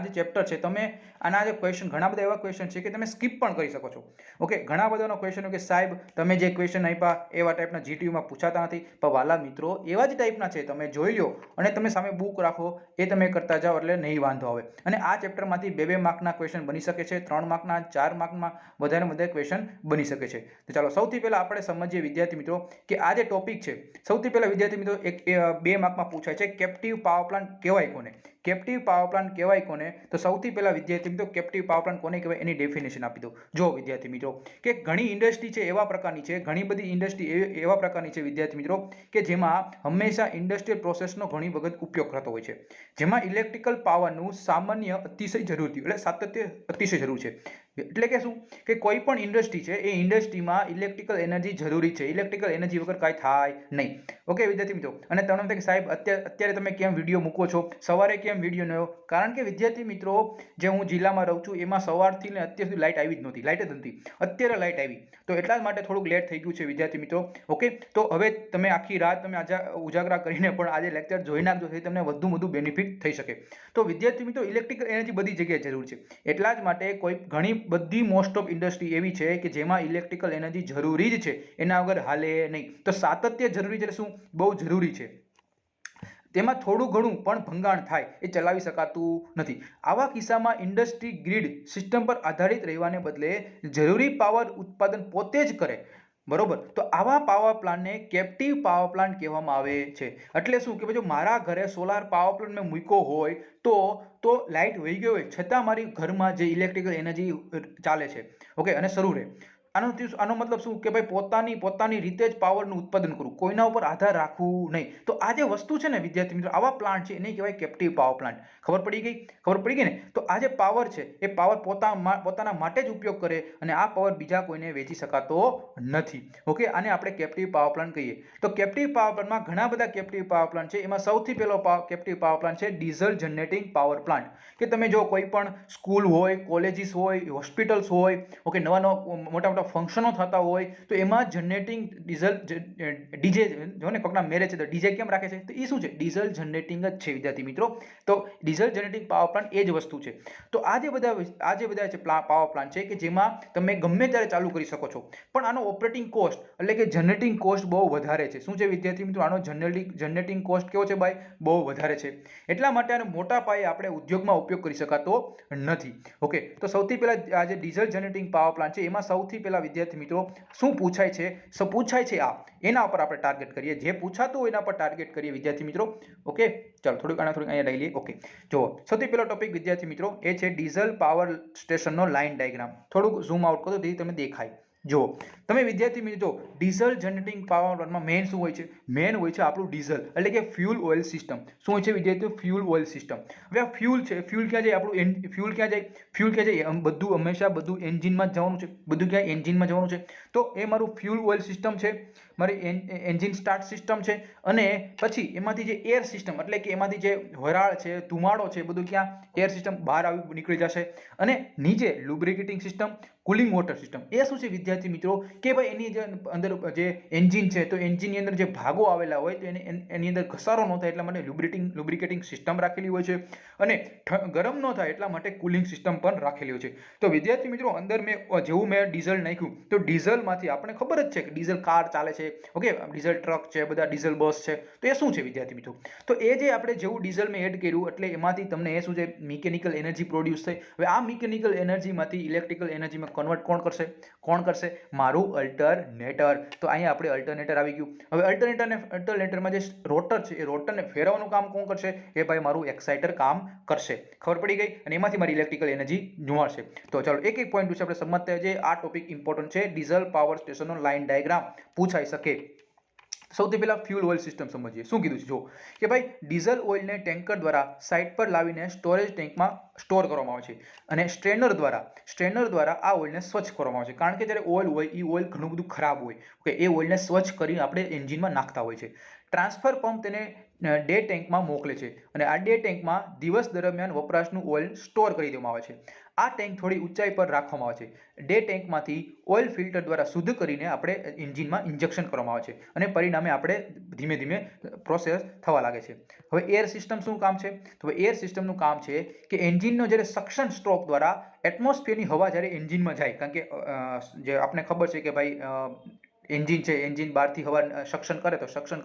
જે ચેપ્ટર છે તમે આના જે ક્વેશ્ચન ઘણા બધા એવા ક્વેશ્ચન છે કે તમે સ્કીપ પણ કરી શકો છો. ઓકે, ઘણા બધાનો ક્વેશ્ચન કે સાહેબ તમે જે ક્વેશ્ચન આપ્યા એવા ટાઈપના જીટીયુમાં પૂછાતા નથી. પણ વાલા મિત્રો એવા જ ટાઈપના છે, તમે જોઈ લો અને તમે સામે બુક રાખો, એ તમે કરતા જાઓ એટલે નહીં વાંધો આવે. અને આ ચેપ્ટરમાંથી 2-2 માર્કના ક્વેશ્ચન બની શકે છે, 3 માર્કના, 4 માર્કમાં વધારે વધારે ક્વેશ્ચન બની શકે છે. તો ચાલો સૌથી પહેલા આપણે સમજીએ વિદ્યાર્થી મિત્રો કે આ જે ટોપિક છે, સૌથી પહેલા વિદ્યાર્થી મિત્રો 2 માર્કમાં પૂછાય છે કેપ્ટિવ પાવર પ્લાન્ટ કહેવાય કોને. કેપ્ટિવ પાવર પ્લાન્ટ કહેવાય કોને? તો સૌથી પહેલા વિદ્યાર્થી મિત્રો કેપ્ટિવ પાવર પ્લાન્ટ કોને કહેવાય એની ડેફિનેશન આપી દો. જો વિદ્યાર્થી મિત્રો કે ઘણી ઇન્ડસ્ટ્રી છે એવા પ્રકારની છે, ઘણી બધી ઇન્ડસ્ટ્રી એવા પ્રકારની છે વિદ્યાર્થી મિત્રો કે જેમાં હંમેશા ઇન્ડસ્ટ્રીયલ પ્રોસેસનો ઘણી વખત ઉપયોગ થતો હોય છે, જેમાં ઇલેક્ટ્રિકલ પાવરનું સામાન્ય અતિશય જરૂર એટલે સાતત્ય અતિશય જરૂર છે. એટલે કે શું કે કોઈ પણ ઇન્ડસ્ટ્રી છે એ ઇન્ડસ્ટ્રીમાં ઇલેક્ટ્રિકલ એનર્જી જરૂરી છે, ઇલેક્ટ્રિકલ એનર્જી વગર કાંઈ થાય નહીં. ઓકે વિદ્યાર્થી મિત્રો, અને તમને એમ કે સાહેબ અત્યારે તમે કેમ વિડીયો મૂકો છો, સવારે કેમ વિડીયો ન આવ્યો? કારણ કે વિદ્યાર્થી મિત્રો જે હું જિલ્લામાં રહું છું એમાં સવારથી ને અત્યાર સુધી લાઇટ આવી જ નહોતી, લાઇટ જ નથી. અત્યારે લાઇટ આવી તો એટલા જ માટે થોડુંક લેટ થઈ ગયું છે વિદ્યાર્થી મિત્રો. ઓકે, તો હવે તમે આખી રાત તમે ઉજાગરા કરીને પણ આજે લેક્ચર જોઈ નાખજો, તેથી તમને વધુ બેનિફિટ થઈ શકે. તો વિદ્યાર્થી મિત્રો ઇલેક્ટ્રિકલ એનર્જી બધી જગ્યાએ જરૂર છે, એટલા જ માટે ઘણી બધી મોસ્ટ ઓફ ઇન્ડસ્ટ્રી એવી છે કે જેમાં ઇલેક્ટ્રિકલ એનર્જી જરૂરી જ છે, એના વગર હાલે નહીં. તો સાતત્ય જરૂરી છે, શું બહુ જરૂરી છે. તેમાં થોડું ઘણું પણ ભંગાણ થાય એ ચલાવી શકાતું નથી. આવા કિસ્સામાં ઇન્ડસ્ટ્રી ગ્રીડ સિસ્ટમ પર આધારિત રહેવાને બદલે જરૂરી પાવર ઉત્પાદન પોતે જ કરે, બરોબર. તો આવા પાવર પ્લાન્ટને કેપ્ટિવ પાવર પ્લાન્ટ કહેવામાં આવે છે. એટલે શું કે જો મારા ઘરે સોલાર પાવર પ્લાન્ટ મેં મૂક્યો હોય તો લાઇટ વહી ગઈ હોય છતાં મારી ઘરમાં જે ઇલેક્ટ્રિકલ એનર્જી ચાલે છે, ઓકે, અને શરૂ રહે. આનો મતલબ શું કે ભાઈ પોતાની રીતે જ પાવરનું ઉત્પાદન કરવું, કોઈના ઉપર આધાર રાખવું નહીં. તો આ જે વસ્તુ છે ને વિદ્યાર્થી મિત્રો, આવા પ્લાન્ટ છે એને કહેવાય કેપ્ટિવ પાવર પ્લાન્ટ. ખબર પડી ગઈ ને? તો આ જે પાવર છે એ પાવર પોતાના માટે જ ઉપયોગ કરે અને આ પાવર બીજા કોઈને વેચી શકાતો નથી. ઓકે, આને આપણે કેપ્ટિવ પાવર પ્લાન્ટ કહીએ. તો કેપ્ટિવ પાવર પ્લાન્ટમાં ઘણા બધા કેપ્ટિવ પાવર પ્લાન્ટ છે. એમાં સૌથી પહેલો કેપ્ટિવ પાવર પ્લાન્ટ છે ડીઝલ જનરેટિંગ પાવર પ્લાન્ટ. કે તમે જો કોઈ પણ સ્કૂલ હોય, કોલેજીસ હોય, હોસ્પિટલ્સ હોય, ઓકે, નવા મોટા ફંક્શનો થતા હોય તો એમાં જનરેટિંગ ડીજે જો ને કોઈકના મેરેજ છે તો ડીજે કેમ રાખે છે? તો એ શું છે? ડીઝલ જનરેટિંગ જ છે વિદ્યાર્થી મિત્રો. તો ડીઝલ જનરેટિંગ પાવર પ્લાન્ટ એ જ વસ્તુ છે. તો આ જે બધા છે પાવર પ્લાન્ટ છે કે જેમાં તમે ગમે ત્યારે ચાલુ કરી શકો છો, પણ આનો ઓપરેટિંગ કોસ્ટ એટલે કે જનરેટિંગ કોસ્ટ બહુ વધારે છે. શું છે વિદ્યાર્થી મિત્રો? આનો જનરેટિંગ કોસ્ટ કેવો છે ભાઈ? બહુ વધારે છે. એટલા માટે આનો મોટા પાયે આપણે ઉદ્યોગમાં ઉપયોગ કરી શકાતો નથી. ઓકે, તો સૌથી પહેલા આ જે ડીઝલ જનરેટિંગ પાવર પ્લાન્ટ છે એમાં સૌથી પહેલા વિદ્યાર્થી મિત્રો શું પૂછાય છે આ એના ઉપર આપણે ટાર્ગેટ કરીએ, જે પૂછાતું હોય એના પર ટાર્ગેટ કરીએ વિદ્યાર્થી મિત્રો. ઓકે, ચાલો થોડીક અહીંયા લઈ લઈએ. ઓકે, જો સૌથી પહેલો ટોપિક વિદ્યાર્થી મિત્રો એ છે ડીઝલ પાવર સ્ટેશનનો લાઇન ડાયાગ્રામ. થોડુંક ઝૂમ આઉટ કરો તો જેથી તમને દેખાય. જો તમે વિદ્યાર્થી મિત્રો ડીઝલ જનરેટિંગ પાવર પ્લાન્ટમાં મેઇન શું હોય છે? મેઇન હોય છે આપણું ડીઝલ એટલે કે ફ્યુલ ઓઇલ સિસ્ટમ. શું હોય છે વિદ્યાર્થીઓ? Fuel oil system. હવે આ ફ્યુલ છે, ફ્યુલ ક્યાં જાય? આપણું ફ્યુલ ક્યાં જાય? બધું હંમેશા એન્જિનમાં જ જવાનું છે. બધું ક્યાં? એન્જિનમાં જવાનું છે. તો એ મારું ફ્યુલ ઓઇલ સિસ્ટમ છે, મારી એન્જિન સ્ટાર્ટ સિસ્ટમ છે. અને પછી એમાંથી જે એર સિસ્ટમ એટલે કે એમાંથી જે વરાળ છે, ધુમાડો છે, બધું ક્યાં? એર સિસ્ટમ બહાર નીકળી જશે. અને નીચે lubricating system, cooling water system. એ શું છે વિદ્યાર્થી મિત્રો કે ભાઈ એની જે અંદર જે એન્જિન છે તો એન્જિનની અંદર જે ભાગો આવેલા હોય તો એની અંદર ઘસારો ન થાય એટલા માટે લુબ્રિકેટિંગ સિસ્ટમ રાખેલી હોય છે. અને ગરમ ન થાય એટલા માટે કુલિંગ સિસ્ટમ પણ રાખેલી હોય છે. તો વિદ્યાર્થી મિત્રો અંદર જેવું મેં ડીઝલ નાખ્યું તો ડીઝલમાંથી આપણે ખબર જ છે કે ડીઝલ કાર ચાલે છે, ઓકે, ડીઝલ ટ્રક છે, બધા ડીઝલ બસ છે. તો એ શું છે વિદ્યાર્થી મિત્રો? તો એ જે આપણે જેવું ડીઝલ મેં એડ કર્યું એટલે એમાંથી તમને એ શું છે? મિકેનિકલ એનર્જી પ્રોડ્યુસ થઈ. હવે આ મિકેનિકલ એનર્જીમાંથી ઇલેક્ટ્રિકલ એનર્જીમાં કન્વર્ટ કોણ કરશે? મારું અલ્ટરનેટર. તો અહીંયા આપણે અલ્ટરનેટર આવી ગયું. હવે અલ્ટરનેટરમાં જે રોટર છે એ રોટરને ફેરવવાનું કામ કોણ કરશે? એ ભાઈ મારું એક્સાઇટર કામ કરશે. ખબર પડી ગઈ? અને એમાંથી મારી ઇલેક્ટ્રિકલ એનર્જી મળશે. તો ચાલો એક પોઈન્ટ વિશે આપણે સમજતા જઈએ. આ ટોપિક ઇમ્પોર્ટન્ટ છે. ડીઝલ પાવર સ્ટેશનનો લાઇન ડાયાગ્રામ પૂછાઈ શકે. સૌથી પહેલા ફ્યુલ ઓઇલ સિસ્ટમ સમજીએ. શું કીધું છે જો કે ભાઈ ડીઝલ ઓઇલને ટેન્કર દ્વારા સાઇટ પર લાવીને સ્ટોરેજ ટેન્કમાં સ્ટોર કરવામાં આવે છે અને સ્ટ્રેનર દ્વારા આ ઓઇલને સ્વચ્છ કરવામાં આવે છે. કારણ કે જ્યારે ઓઇલ હોય એ ઓઇલ ઘણું બધું ખરાબ હોય, ઓકે, એ ઓઇલને સ્વચ્છ કરી આપણે એન્જિનમાં નાખતા હોય છે. ટ્રાન્સફર પંપ તેને ડે ટેન્કમાં મોકલે છે અને આ ડે ટેન્કમાં દિવસ દરમિયાન વપરાશનું ઓઇલ સ્ટોર કરી દેવામાં આવે છે. આ ટેન્ક થોડી ઊંચાઈ પર રાખવામાં આવે છે. ડે ટેન્કમાંથી ઓઇલ ફિલ્ટર દ્વારા શુદ્ધ કરીને આપણે એન્જિનમાં ઇન્જેક્શન કરવામાં આવે છે અને પરિણામે આપણે ધીમે ધીમે પ્રોસેસ થવા લાગે છે. હવે એર સિસ્ટમ શું કામ છે? તો એર સિસ્ટમનું કામ છે કે એન્જિનનો જ્યારે સક્શન સ્ટ્રોક દ્વારા એટમોસ્ફિયરની હવા જ્યારે એન્જિનમાં જાય, કારણ કે જે આપણને ખબર છે કે ભાઈ એન્જિન છે, એન્જિન બહારથી હવા સક્શન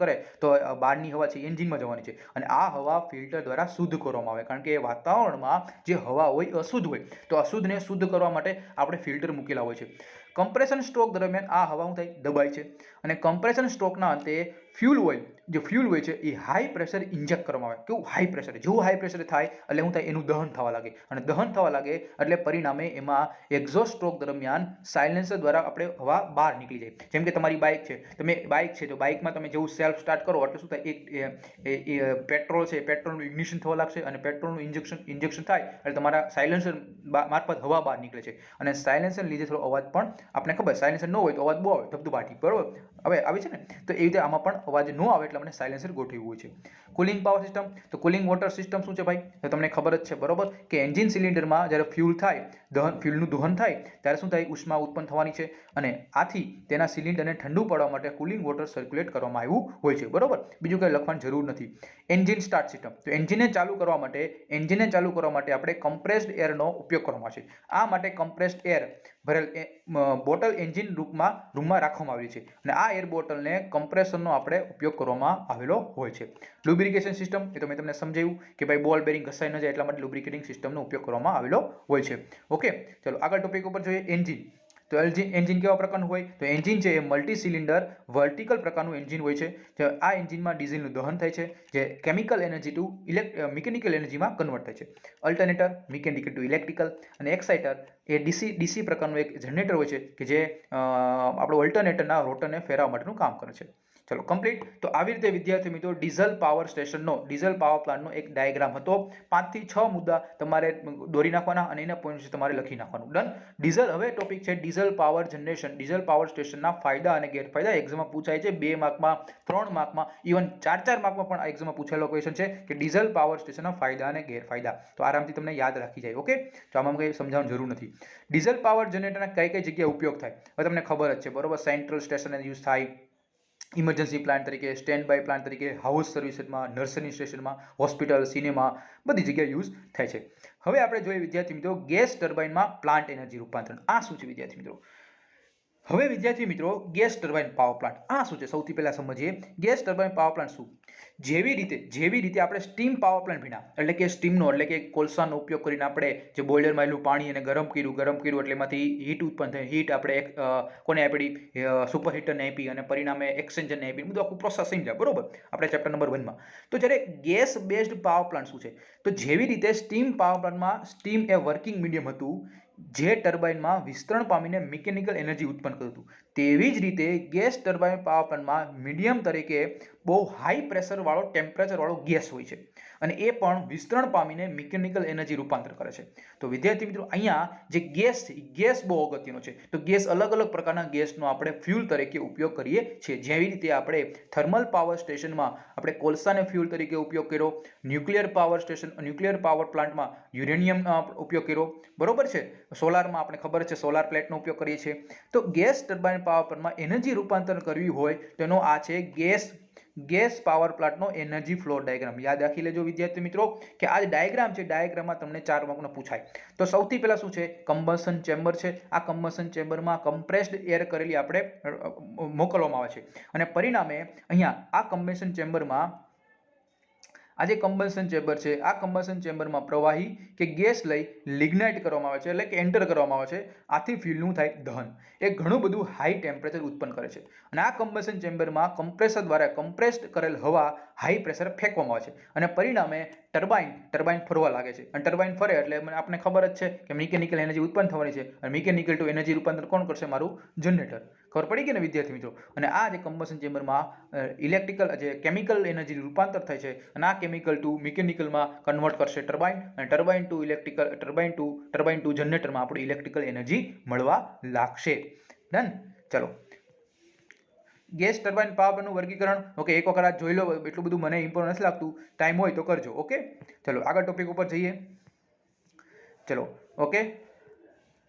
કરે તો બહારની હવા છે એન્જિનમાં જવાની છે અને આ હવા ફિલ્ટર દ્વારા શુદ્ધ કરવામાં આવે, કારણ કે વાતાવરણમાં જે હવા હોય અશુદ્ધ હોય તો અશુદ્ધને શુદ્ધ કરવા માટે આપણે ફિલ્ટર મૂકેલા હોય છે. કમ્પ્રેશન સ્ટ્રોક દરમિયાન આ હવા શું થાય? દબાય છે અને કમ્પ્રેશન સ્ટ્રોકના અંતે ફ્યુલ હોય છે એ હાઈ પ્રેશર ઇન્જેક્ટ કરવામાં આવે. કેવું? High pressure. જેવું હાઈ પ્રેશર થાય એટલે શું થાય? એનું દહન થવા લાગે અને દહન થવા લાગે એટલે પરિણામે એમાં એક્ઝોસ્ટ સ્ટ્રોક દરમિયાન સાયલેન્સર દ્વારા આપણે હવા બહાર નીકળી જાય. જેમ કે તમારી બાઇક છે તો બાઇકમાં તમે જેવું સેલ્ફ સ્ટાર્ટ કરો એટલે શું થાય? પેટ્રોલ છે, પેટ્રોલનું ઇગ્નિશન થવા લાગશે અને પેટ્રોલનું ઇન્જેક્શન થાય એટલે તમારા સાયલેન્સર મારફત હવા બહાર નીકળે છે અને સાયલેન્સર લીધે થોડો અવાજ પણ આપણે ખબર, સાયલેન્સર ન હોય તો અવાજ બહુ આવે, ધબધબાટી, બરોબર? હવે આવે છે ને, તો એવી રીતે આમાં પણ અવાજ ન આવે એટલે આપણે સાયલેન્સર ગોઠવ્યું હોય છે. કુલિંગ પાવર સિસ્ટમ, તો કુલિંગ વોટર સિસ્ટમ શું છે ભાઈ? તો તમને ખબર જ છે, બરોબર, કે એન્જિન સિલિન્ડરમાં જ્યારે ફ્યુલ થાય, ફ્યુલનું દહન થાય ત્યારે શું થાય? ઉષ્મા ઉત્પન્ન થવાની છે અને આથી તેના સિલિન્ડરને ઠંડુ પાડવા માટે કુલિંગ વોટર સર્ક્યુલેટ કરવામાં આવ્યું હોય છે, બરોબર? બીજું કંઈ લખવાની જરૂર નથી. એન્જિન સ્ટાર્ટ સિસ્ટમ, તો એન્જિનને ચાલુ કરવા માટે આપણે કમ્પ્રેસ્ડ એરનો ઉપયોગ કરવામાં આવે છે. આ માટે કમ્પ્રેસ્ડ એર ભરેલ બોટલ એન્જિન રૂમમાં રાખવામાં આવેલી છે અને આ એર બોટલને કમ્પ્રેસરનો આપણે ઉપયોગ કરવામાં આવેલો હોય છે. લુબ્રિકેશન સિસ્ટમ, એ તો મેં તમને સમજાવ્યું કે ભાઈ બોલ બેરિંગ ઘસાઈ ન જાય એટલા માટે લુબ્રિકેટિંગ સિસ્ટમનો ઉપયોગ કરવામાં આવેલો હોય છે. ઓકે, ચલો આગળ ટોપિક ઉપર જોઈએ. એન્જિન. તો એન્જિન કેવા પ્રકારનું હોય? તો એન્જિન છે એ મલ્ટી સિલિન્ડર વર્ટિકલ પ્રકારનું એન્જિન હોય છે. આ એન્જિનમાં ડીઝલનું દહન થાય છે જે કેમિકલ એનર્જી ટુ મિકેનિકલ એનર્જીમાં કન્વર્ટ થાય છે. અલ્ટરનેટર મિકેનિકલ ટુ ઇલેક્ટ્રિકલ અને એક્સાઇટર એ ડીસી પ્રકારનું એક જનરેટર હોય છે કે જે આપણો અલ્ટરનેટરના રોટરને ફેરવવા માટેનું કામ કરે છે. ચલો કમ્પ્લીટ. તો આવી રીતે વિદ્યાર્થી મિત્રો ડીઝલ પાવર પ્લાન્ટનો એક ડાયાગ્રામ હતો. 5 થી 6 મુદ્દા તમારે દોરી નાખવાના અને એના પોઈન્ટ તમારે લખી નાખવાનું. ડન. ડીઝલ, હવે ટોપિક છે diesel power generation, diesel power સ્ટેશનના ફાયદા અને ગેરફાયદા. એક્ઝામમાં પૂછાય છે 2 માર્કમાં, 3 માર્કમાં, ઇવન 4 માર્કમાં પણ આ એક્ઝામમાં પૂછેલો ક્વેશ્ચન છે કે ડીઝલ પાવર સ્ટેશનના ફાયદા અને ગેરફાયદા. તો આરામથી તમને યાદ રાખી જાય. ઓકે, તો આમાં કંઈ સમજાવવાની જરૂર નથી. ડીઝલ પાવર જનરેટરના કઈ જગ્યાએ ઉપયોગ થાય? હવે તમને ખબર જ છે, બરોબર. સેન્ટ્રલ સ્ટેશને યુઝ થાય, ઇમરજન્સી પ્લાન્ટ તરીકે, સ્ટેન્ડ બાય પ્લાન્ટ તરીકે, હાઉસ સર્વિસમાં, નર્સરી સ્ટેશનમાં, હોસ્પિટલ, સિનેમા, બધી જગ્યાએ યુઝ થાય છે. હવે આપણે જોઈએ વિદ્યાર્થી મિત્રો ગેસ ટર્બાઇનમાં પ્લાન્ટ એનર્જી રૂપાંતરણ. આ શું છે વિદ્યાર્થી મિત્રો? હવે વિદ્યાર્થી મિત્રો ગેસ ટર્બાઇન પાવર પ્લાન્ટ આ શું છે? સૌથી પહેલા સમજીએ ગેસ ટર્બાઇન પાવર પ્લાન્ટ શું. જેવી રીતે આપણે સ્ટીમ પાવર પ્લાન્ટ ભીના એટલે કે સ્ટીમનો એટલે કે કોલસાનો ઉપયોગ કરીને આપણે જે બોઇલરમાં આવેલું પાણી અને ગરમ કર્યું એટલે એમાંથી હીટ ઉત્પન્ન થઈ, હીટ આપણે કોને આપી? સુપર હીટરને આપી અને પરિણામે એક્સચેન્જરને આપી, બધું આખું પ્રોસેસ સમજ્યા, બરોબર, આપણે ચેપ્ટર નંબર 1 માં. તો જ્યારે ગેસ બેઝડ પાવર પ્લાન્ટ શું છે? તો જેવી રીતે સ્ટીમ પાવર પ્લાન્ટમાં સ્ટીમ એ વર્કિંગ મીડિયમ હતું જે ટર્બાઇનમાં વિસ્તરણ પામીને મિકેનિકલ એનર્જી ઉત્પન્ન કરતું હતું, તેવી જ રીતે ગેસ ટર્બાઇન પાવર પ્લાન્ટમાં મીડિયમ તરીકે બહુ હાઈ પ્રેશર વાળો ટેમ્પરેચર વાળો ગેસ હોય છે અને એ પણ વિસ્તરણ પામીને મિકેનિકલ એનર્જી રૂપાંતર કરે છે. તો વિદ્યાર્થી મિત્રો અહીંયા જે ગેસ છે એ ગેસ બહુ અગત્યનો છે. તો ગેસ અલગ પ્રકારના ગેસનો આપણે ફ્યુલ તરીકે ઉપયોગ કરીએ છીએ. જેવી રીતે આપણે થર્મલ પાવર સ્ટેશનમાં આપણે કોલસાને ફ્યુલ તરીકે ઉપયોગ કર્યો, ન્યુક્લિયર પાવર પ્લાન્ટમાં યુરેનિયમનો ઉપયોગ કર્યો, બરોબર છે. સોલારમાં આપણે ખબર છે સોલાર પ્લેટનો ઉપયોગ કરીએ છીએ. તો ગેસ ટર્બાઇન પાવર પ્લાન્ટમાં એનર્જી રૂપાંતર કરવી હોય તેનો આ છે ગેસ પાવર પ્લાન્ટનો એનર્જી ફ્લો ડાયાગ્રામ. યાદ રાખી લેજો વિદ્યાર્થી મિત્રો કે આ ડાયાગ્રામ છે, ડાયાગ્રામમાં તમને 4 માર્કનો પૂછાય. તો સૌથી પહેલા શું છે? કમ્બશન ચેમ્બર છે. આ કમ્બશન ચેમ્બરમાં કમ્પ્રેસ્ડ એર કરેલી આપણે મોકલવામાં આવે છે અને પરિણામે અહીંયા આ કમ્બશન ચેમ્બરમાં આ જે કમ્બશન ચેમ્બર છે આ કમ્બશન ચેમ્બરમાં પ્રવાહી કે ગેસ લઈ લિગ્નાઇટ કરવામાં આવે છે એટલે કે એન્ટર કરવામાં આવે છે. આથી ફ્યુલનું થાય દહન. એ ઘણું બધું હાઈ ટેમ્પરેચર ઉત્પન્ન કરે છે અને આ કમ્બશન ચેમ્બરમાં કમ્પ્રેસર દ્વારા કમ્પ્રેસ્ડ કરેલ હવા હાઈ પ્રેશર ફેંકવામાં આવે છે અને પરિણામે ટર્બાઇન ફરવા લાગે છે અને ટર્બાઇન ફરે એટલે આપણે ખબર જ છે કે મિકેનિકલ એનર્જી ઉત્પન્ન થવાની છે અને મિકેનિકલ ટુ એનર્જી રૂપાંતર કોણ કરશે? મારું જનરેટર. ખબર પડી ગઈ ને વિદ્યાર્થી મિત્રો? અને આ જે કમ્બશન ચેમ્બરમાં ઇલેક્ટ્રિકલ જે કેમિકલ એનર્જી રૂપાંતર થાય છે અને આ કેમિકલ ટુ મિકેનિકલમાં કન્વર્ટ કરશે ટર્બાઇન અને ટર્બાઇન ટુ જનરેટરમાં આપણે ઇલેક્ટ્રિકલ એનર્જી મળવા લાગશે. ડન. ચલો ગેસ ટર્બાઇન પાવર પ્લાન્ટનું વર્ગીકરણ ઓકે એક વખત આ જોઈ લો, એટલું બધું મને ઇમ્પોર્ટન્ટ નથી લાગતું, ટાઈમ હોય તો કરજો. ઓકે ચલો આગળ ટોપિક ઉપર જઈએ. ચલો ઓકે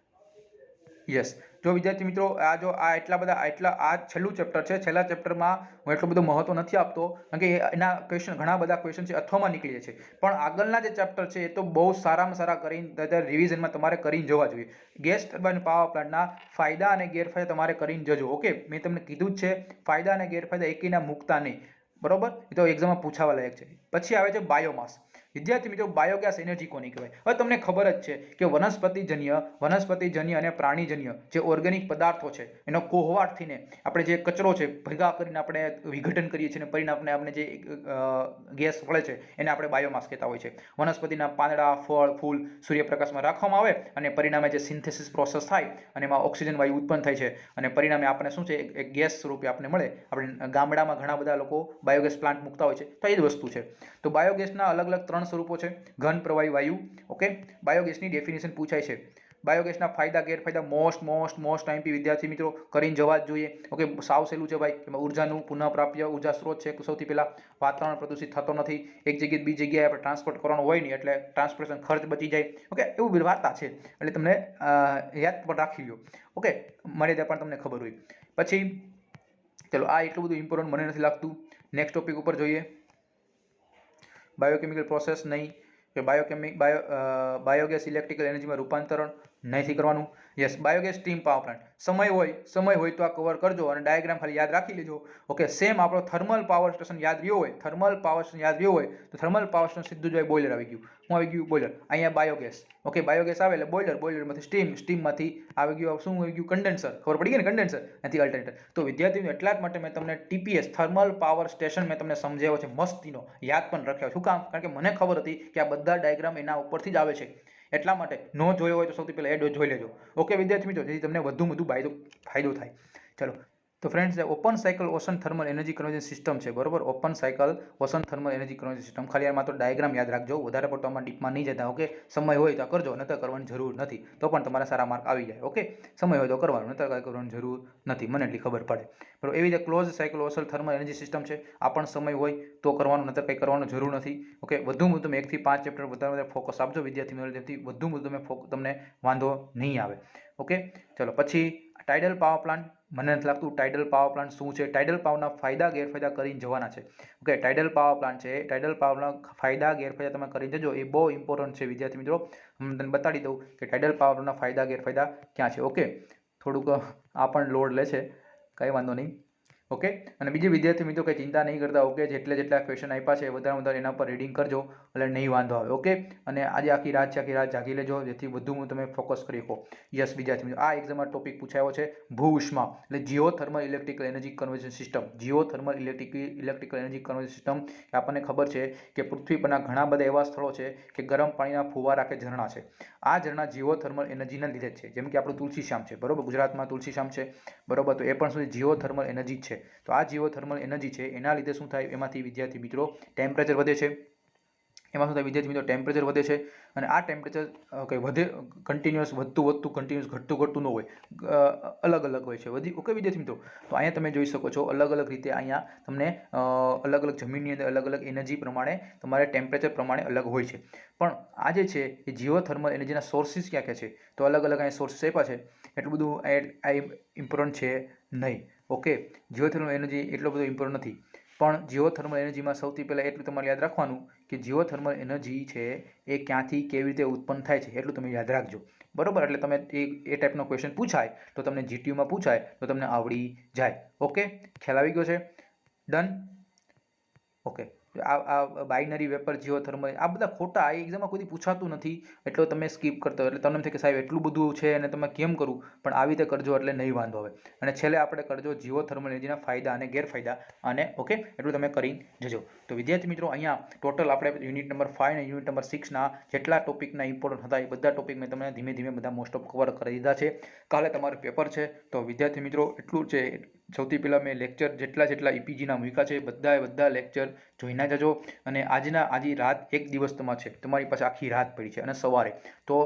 યસ. જો વિદ્યાર્થી મિત્રો આ છેલ્લું ચેપ્ટર છે. છેલ્લા ચેપ્ટરમાં હું એટલું બધું મહત્વ નથી આપતો કારણ કે એના ક્વેશ્ચન ઘણા બધા ક્વેશ્ચન છે અથવામાં નીકળીએ છે, પણ આગળના જે ચેપ્ટર છે એ તો બહુ સારામાં સારા કરીને રિવિઝનમાં તમારે કરીને જવા જોઈએ. ગેસ ટર્બાઇન પાવર પ્લાન્ટના ફાયદા અને ગેરફાયદા તમારે કરીને જજો. ઓકે મેં તમને કીધું જ છે ફાયદા અને ગેરફાયદા એકેયના મૂકતા નહીં, બરોબર? એ તો એક્ઝામમાં પૂછાવા લાયક છે. પછી આવે છે બાયોમાસ. વિદ્યાર્થી મિત્રો બાયોગેસ એનર્જી કોને કહેવાય? હવે તમને ખબર જ છે કે વનસ્પતિજન્ય અને પ્રાણીજન્ય જે ઓર્ગેનિક પદાર્થો છે એનો કોહવાટ થઈને આપણે જે કચરો છે ભેગા કરીને આપણે વિઘટન કરીએ છીએ અને પરિણામે આપણે જે ગેસ મળે છે એને આપણે બાયોમાસ કહેતા હોય છે. વનસ્પતિના પાંદડા, ફળ, ફૂલ સૂર્યપ્રકાશમાં રાખવામાં આવે અને પરિણામે જે સિન્થેસિસ પ્રોસેસ થાય અને એમાં ઓક્સિજન વાયુ ઉત્પન્ન થાય છે અને પરિણામે આપણને શું છે એક ગેસ સ્વરૂપે આપણને મળે. આપણે ગામડામાં ઘણા બધા લોકો બાયોગેસ પ્લાન્ટ મૂકતા હોય છે, તો એ જ વસ્તુ છે. તો બાયોગેસના અલગ અલગ 3 સ્વરૂપો છે. ઘન પ્રવાહી વાયુ. ઓકે બાયોગેસની ડેફિનેશન પૂછાય છે. બાયોગેસના ફાયદા ગેરફાયદા મોસ્ટ ટાઈમથી વિદ્યાર્થી મિત્રો કરીને જવા જ જોઈએ. ઓકે સાવ સહેલું છે ભાઈ. એમાં ઉર્જાનું પુનઃપ્રાપ્ય ઉર્જા સ્ત્રોત છે. સૌથી પહેલા વાતાવરણ પ્રદૂષિત થતો નથી, એક જગ્યાએ બીજી જગ્યાએ આપણે ટ્રાન્સપોર્ટ કરવાનું હોય નહીં એટલે ટ્રાન્સપોર્ટેશન ખર્ચ બચી જાય. ઓકે એવું બધી વાર્તા છે એટલે તમને યાદ પણ રાખી લો. ઓકે મને ત્યાં પણ તમને ખબર હોય. પછી ચલો આ એટલું બધું ઇમ્પોર્ટન્ટ મને નથી લાગતું. નેક્સ્ટ ટોપિક ઉપર જોઈએ. બાયોકેમિકલ પ્રોસેસ નહીં કે બાયોગેસ ઇલેક્ટ્રિકલ એનર્જીમાં રૂપાંતરણ નથી કરવાનું. Yes biogas steam power plant સમય હોય તો આ કવર કરજો અને ડાયાગ્રામ ખાલી યાદ રાખી લેજો. ઓકે સેમ આપણો થર્મલ પાવર સ્ટેશન યાદ રહ્યો હોય તો થર્મલ પાવર સ્ટેશન સીધું જ બોઇલર આવી ગયું. શું આવી ગયું? બોઇલર. અહીંયા બાયોગેસ. ઓકે બાયોગેસ આવે એટલે બોઇલરમાંથી સ્ટીમમાંથી આવી ગયું શું આવી ગયું? કન્ડેન્સર. ખબર પડી ગઈ ને? કન્ડેન્સર નથી અલ્ટરનેટર. તો વિદ્યાર્થીઓ એટલા જ માટે મેં તમને TPS થર્મલ પાવર સ્ટેશન મેં તમને સમજાવ્યો છે મસ્તીનો, યાદ પણ રાખ્યો. શું કામ? કારણ કે મને ખબર હતી કે આ બધા ડાયાગ્રામ એના ઉપરથી જ આવે છે, એટલા માટે નો જોયો હોય તો સૌથી પહેલા એ જોઈ લેજો. ઓકે વિદ્યાર્થી મિત્રો, જેથી તમને વધુ ફાયદો થાય. ચલો તો friends open cycle ocean thermal energy conversion system છે, બરોબર? Open cycle ocean thermal energy conversion system. ખાલી આમાં તો ડાયાગ્રામ યાદ રાખજો, વધારે પડતો આમાં ડીપમાં નહીં જતા. ઓકે સમય હોય તો કરજો, નતર કરવાની જરૂર નથી, તો પણ તમારા સારા માર્ક આવી જાય. ઓકે સમય હોય તો કરવાનું, નતર કાંઈ કરવાની જરૂર નથી, મને એટલી ખબર પડે. બરાબર એવી રીતે close cycle ocean thermal energy system છે. આ પણ સમય હોય તો કરવાનું, નતર કંઈ કરવાની જરૂર નથી. ઓકે વધુ તમે 1 થી 5 ચેપ્ટર વધારે ફોકસ આપજો વિદ્યાર્થી મિત્રો, જેથી વધુ તમને વાંધો નહીં આવે. ઓકે ચલો પછી ટાઇડલ પાવર પ્લાન્ટ. મને નથી લાગતું ટાઇડલ પાવર પ્લાન્ટ શું છે. ટાઇડલ પાવરના ફાયદા ગેરફાયદા કરીને જવાના છે. ઓકે ટાઇડલ પાવર પ્લાન્ટ છે, ટાઇડલ પાવરના ફાયદા ગેરફાયદા તમે કરીને જજો, એ બહુ ઇમ્પોર્ટન્ટ છે વિદ્યાર્થી મિત્રો. હું તમને બતાડી દઉં કે ટાઇડલ પાવરના ફાયદા ગેરફાયદા ક્યાં છે. ઓકે થોડુંક આ પણ લોડ લે છે, કંઈ વાંધો નહીં. ઓકે અને બીજી વિદ્યાર્થી મિત્રો કંઈ ચિંતા નહીં કરતા. ઓકે જેટલા ક્વેશ્ચન આપ્યા છે વધારે એના પર રીડિંગ કરજો એટલે નહીં વાંધો આવે. ઓકે અને આજે આખી રાત જાગી લેજો, જેથી વધુ તમે ફોકસ કરી શકો. યસ વિદ્યાર્થી મિત્રો, આ એક્ઝામમાં ટોપિક પૂછાયો છે ભૂ ઉષ્મા એટલે geothermal electrical energy conversion system. Geothermal electrical energy conversion system આપણને ખબર છે કે પૃથ્વી પરના ઘણા બધા એવા સ્થળો છે કે ગરમ પાણીના ફુવારા કે ઝરણા છે. આ ઝરણા જીઓથર્મલ એનર્જીના લીધે છે. જેમ કે આપણું તુલસીશ્યામ છે, બરોબર? ગુજરાતમાં તુલસીશ્યામ છે, બરોબર? તો એ પણ શું જીઓથર્મલ એનર્જી છે. તો આ જીઓથર્મલ એનર્જી છે એના લીધે શું થાય, એમાંથી વિદ્યાર્થી મિત્રો ટેમ્પરેચર વધે છે. એમાં શું થાય વિદ્યાર્થી મિત્રો, ટેમ્પરેચર વધે છે અને આ ટેમ્પરેચર વધે કન્ટિન્યુઅસ વધતું કન્ટિન્યુઅસ ઘટતું ન હોય, અલગ હોય છે. ઓકે વિદ્યાર્થી મિત્રો, તો અહીંયા તમે જોઈ શકો છો અલગ રીતે અહીંયા તમને અલગ જમીનની અંદર અલગ એનર્જી પ્રમાણે તમારે ટેમ્પરેચર પ્રમાણે અલગ હોય છે. પણ આ જે છે એ જીઓથર્મલ એનર્જીના સોર્સિસ ક્યાં છે, તો અલગ અહીંયા સોર્સિસ આપ્યા છે. એટલું બધું ઇમ્પોર્ટન્ટ છે નહીં. ઓકે જીઓથર્મલ એનર્જી એટલો બધો ઇમ્પોર્ટન્ટ નથી, પણ જીઓથર્મલ એનર્જીમાં સૌથી પહેલાં એટલું તમારે યાદ રાખવાનું કે જીઓથર્મલ એનર્જી છે એ ક્યાંથી કેવી રીતે ઉત્પન્ન થાય છે એટલું તમે યાદ રાખજો, બરોબર? એટલે તમે એ ટાઈપનો ક્વેશ્ચન પૂછાય તો તમને GTUમાં પૂછાય તો તમને આવડી જાય. ઓકે ખ્યાલ આવી ગયો છે? ડન. ઓકે આ બાઇનરી વેપર જીઓથર્મલ આ બધા ખોટા, આ એક્ઝામમાં કોઈ પૂછાતું નથી એટલે તમે સ્કીપ કરતા હોય. એટલે તમને એમ થાય કે સાહેબ એટલું બધું છે અને તમે કેમ કરું, પણ આવી રીતે કરજો એટલે નહીં વાંધો આવે. અને છેલ્લે આપણે કરજો જીઓથર્મલ એનર્જીના ફાયદા અને ગેરફાયદા, અને ઓકે એટલું તમે કરી જજો. તો વિદ્યાર્થી મિત્રો અહીંયા ટોટલ આપણે યુનિટ નંબર 5 અને યુનિટ નંબર 6ના જેટલા ટોપિકના ઇમ્પોર્ટન્ટ હતા એ બધા ટોપિક મેં તમને ધીમે બધા મોસ્ટ ઓફ કવર કરી દીધા છે. કાલે તમારું પેપર છે તો વિદ્યાર્થી મિત્રો એટલું છે. સૌથી પહેલાં મેં લેક્ચર જેટલા EPGના મૂક્યા છે બધા લેક્ચર જોઈને જજો. અને આજે રાત એક દિવસ છે, તમારી પાસે આખી રાત પડી છે અને સવારે તો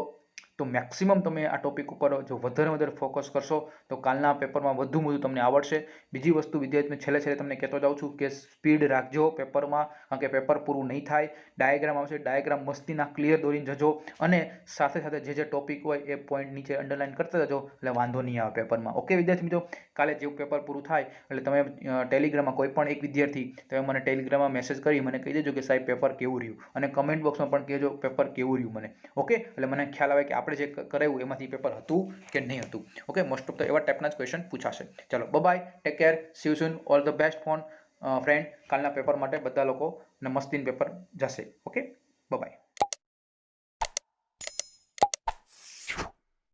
તો મેક્સિમમ તમે આ ટોપિક ઉપર જો વધારે ફોકસ કરશો તો કાલના પેપરમાં વધુ તમને આવડશે. બીજી વસ્તુ વિદ્યાર્થીઓને છેલ્લે તમને કહેતો જાઉં છું કે સ્પીડ રાખજો પેપરમાં, કારણ કે પેપર પૂરું નહીં થાય. ડાયાગ્રામ આવશે, ડાયાગ્રામ મસ્તીના ક્લિયર દોરીને જજો, અને સાથે જે ટોપિક હોય એ પોઈન્ટ નીચે અંડરલાઇન કરતા જજો, એટલે વાંધો નહીં આવે પેપરમાં. ઓકે વિદ્યાર્થી મિત્રો, કાલે જેવું પેપર પૂરું થાય એટલે તમે ટેલિગ્રામમાં કોઈ પણ એક વિદ્યાર્થી તમે મને ટેલિગ્રામમાં મેસેજ કરી મને કહી દેજો કે સાહેબ પેપર કેવું રહ્યું, અને કમેન્ટ બોક્સમાં પણ કહેજો પેપર કેવું રહ્યું મને. ઓકે, એટલે મને ખ્યાલ આવે કે આપણે જે કરાવ્યું એમાંથી પેપર હતું કે નહીં હતું. ઓકે, મોસ્ટ ઓફ તો એવા ટાઈપના જ ક્વેશ્ચન પૂછાશે. ચલો, bye, take care, see you soon, all the best phone friend. કાલના પેપર માટે બધા લોકો ને મસ્તીન પેપર જશે. Okay, by.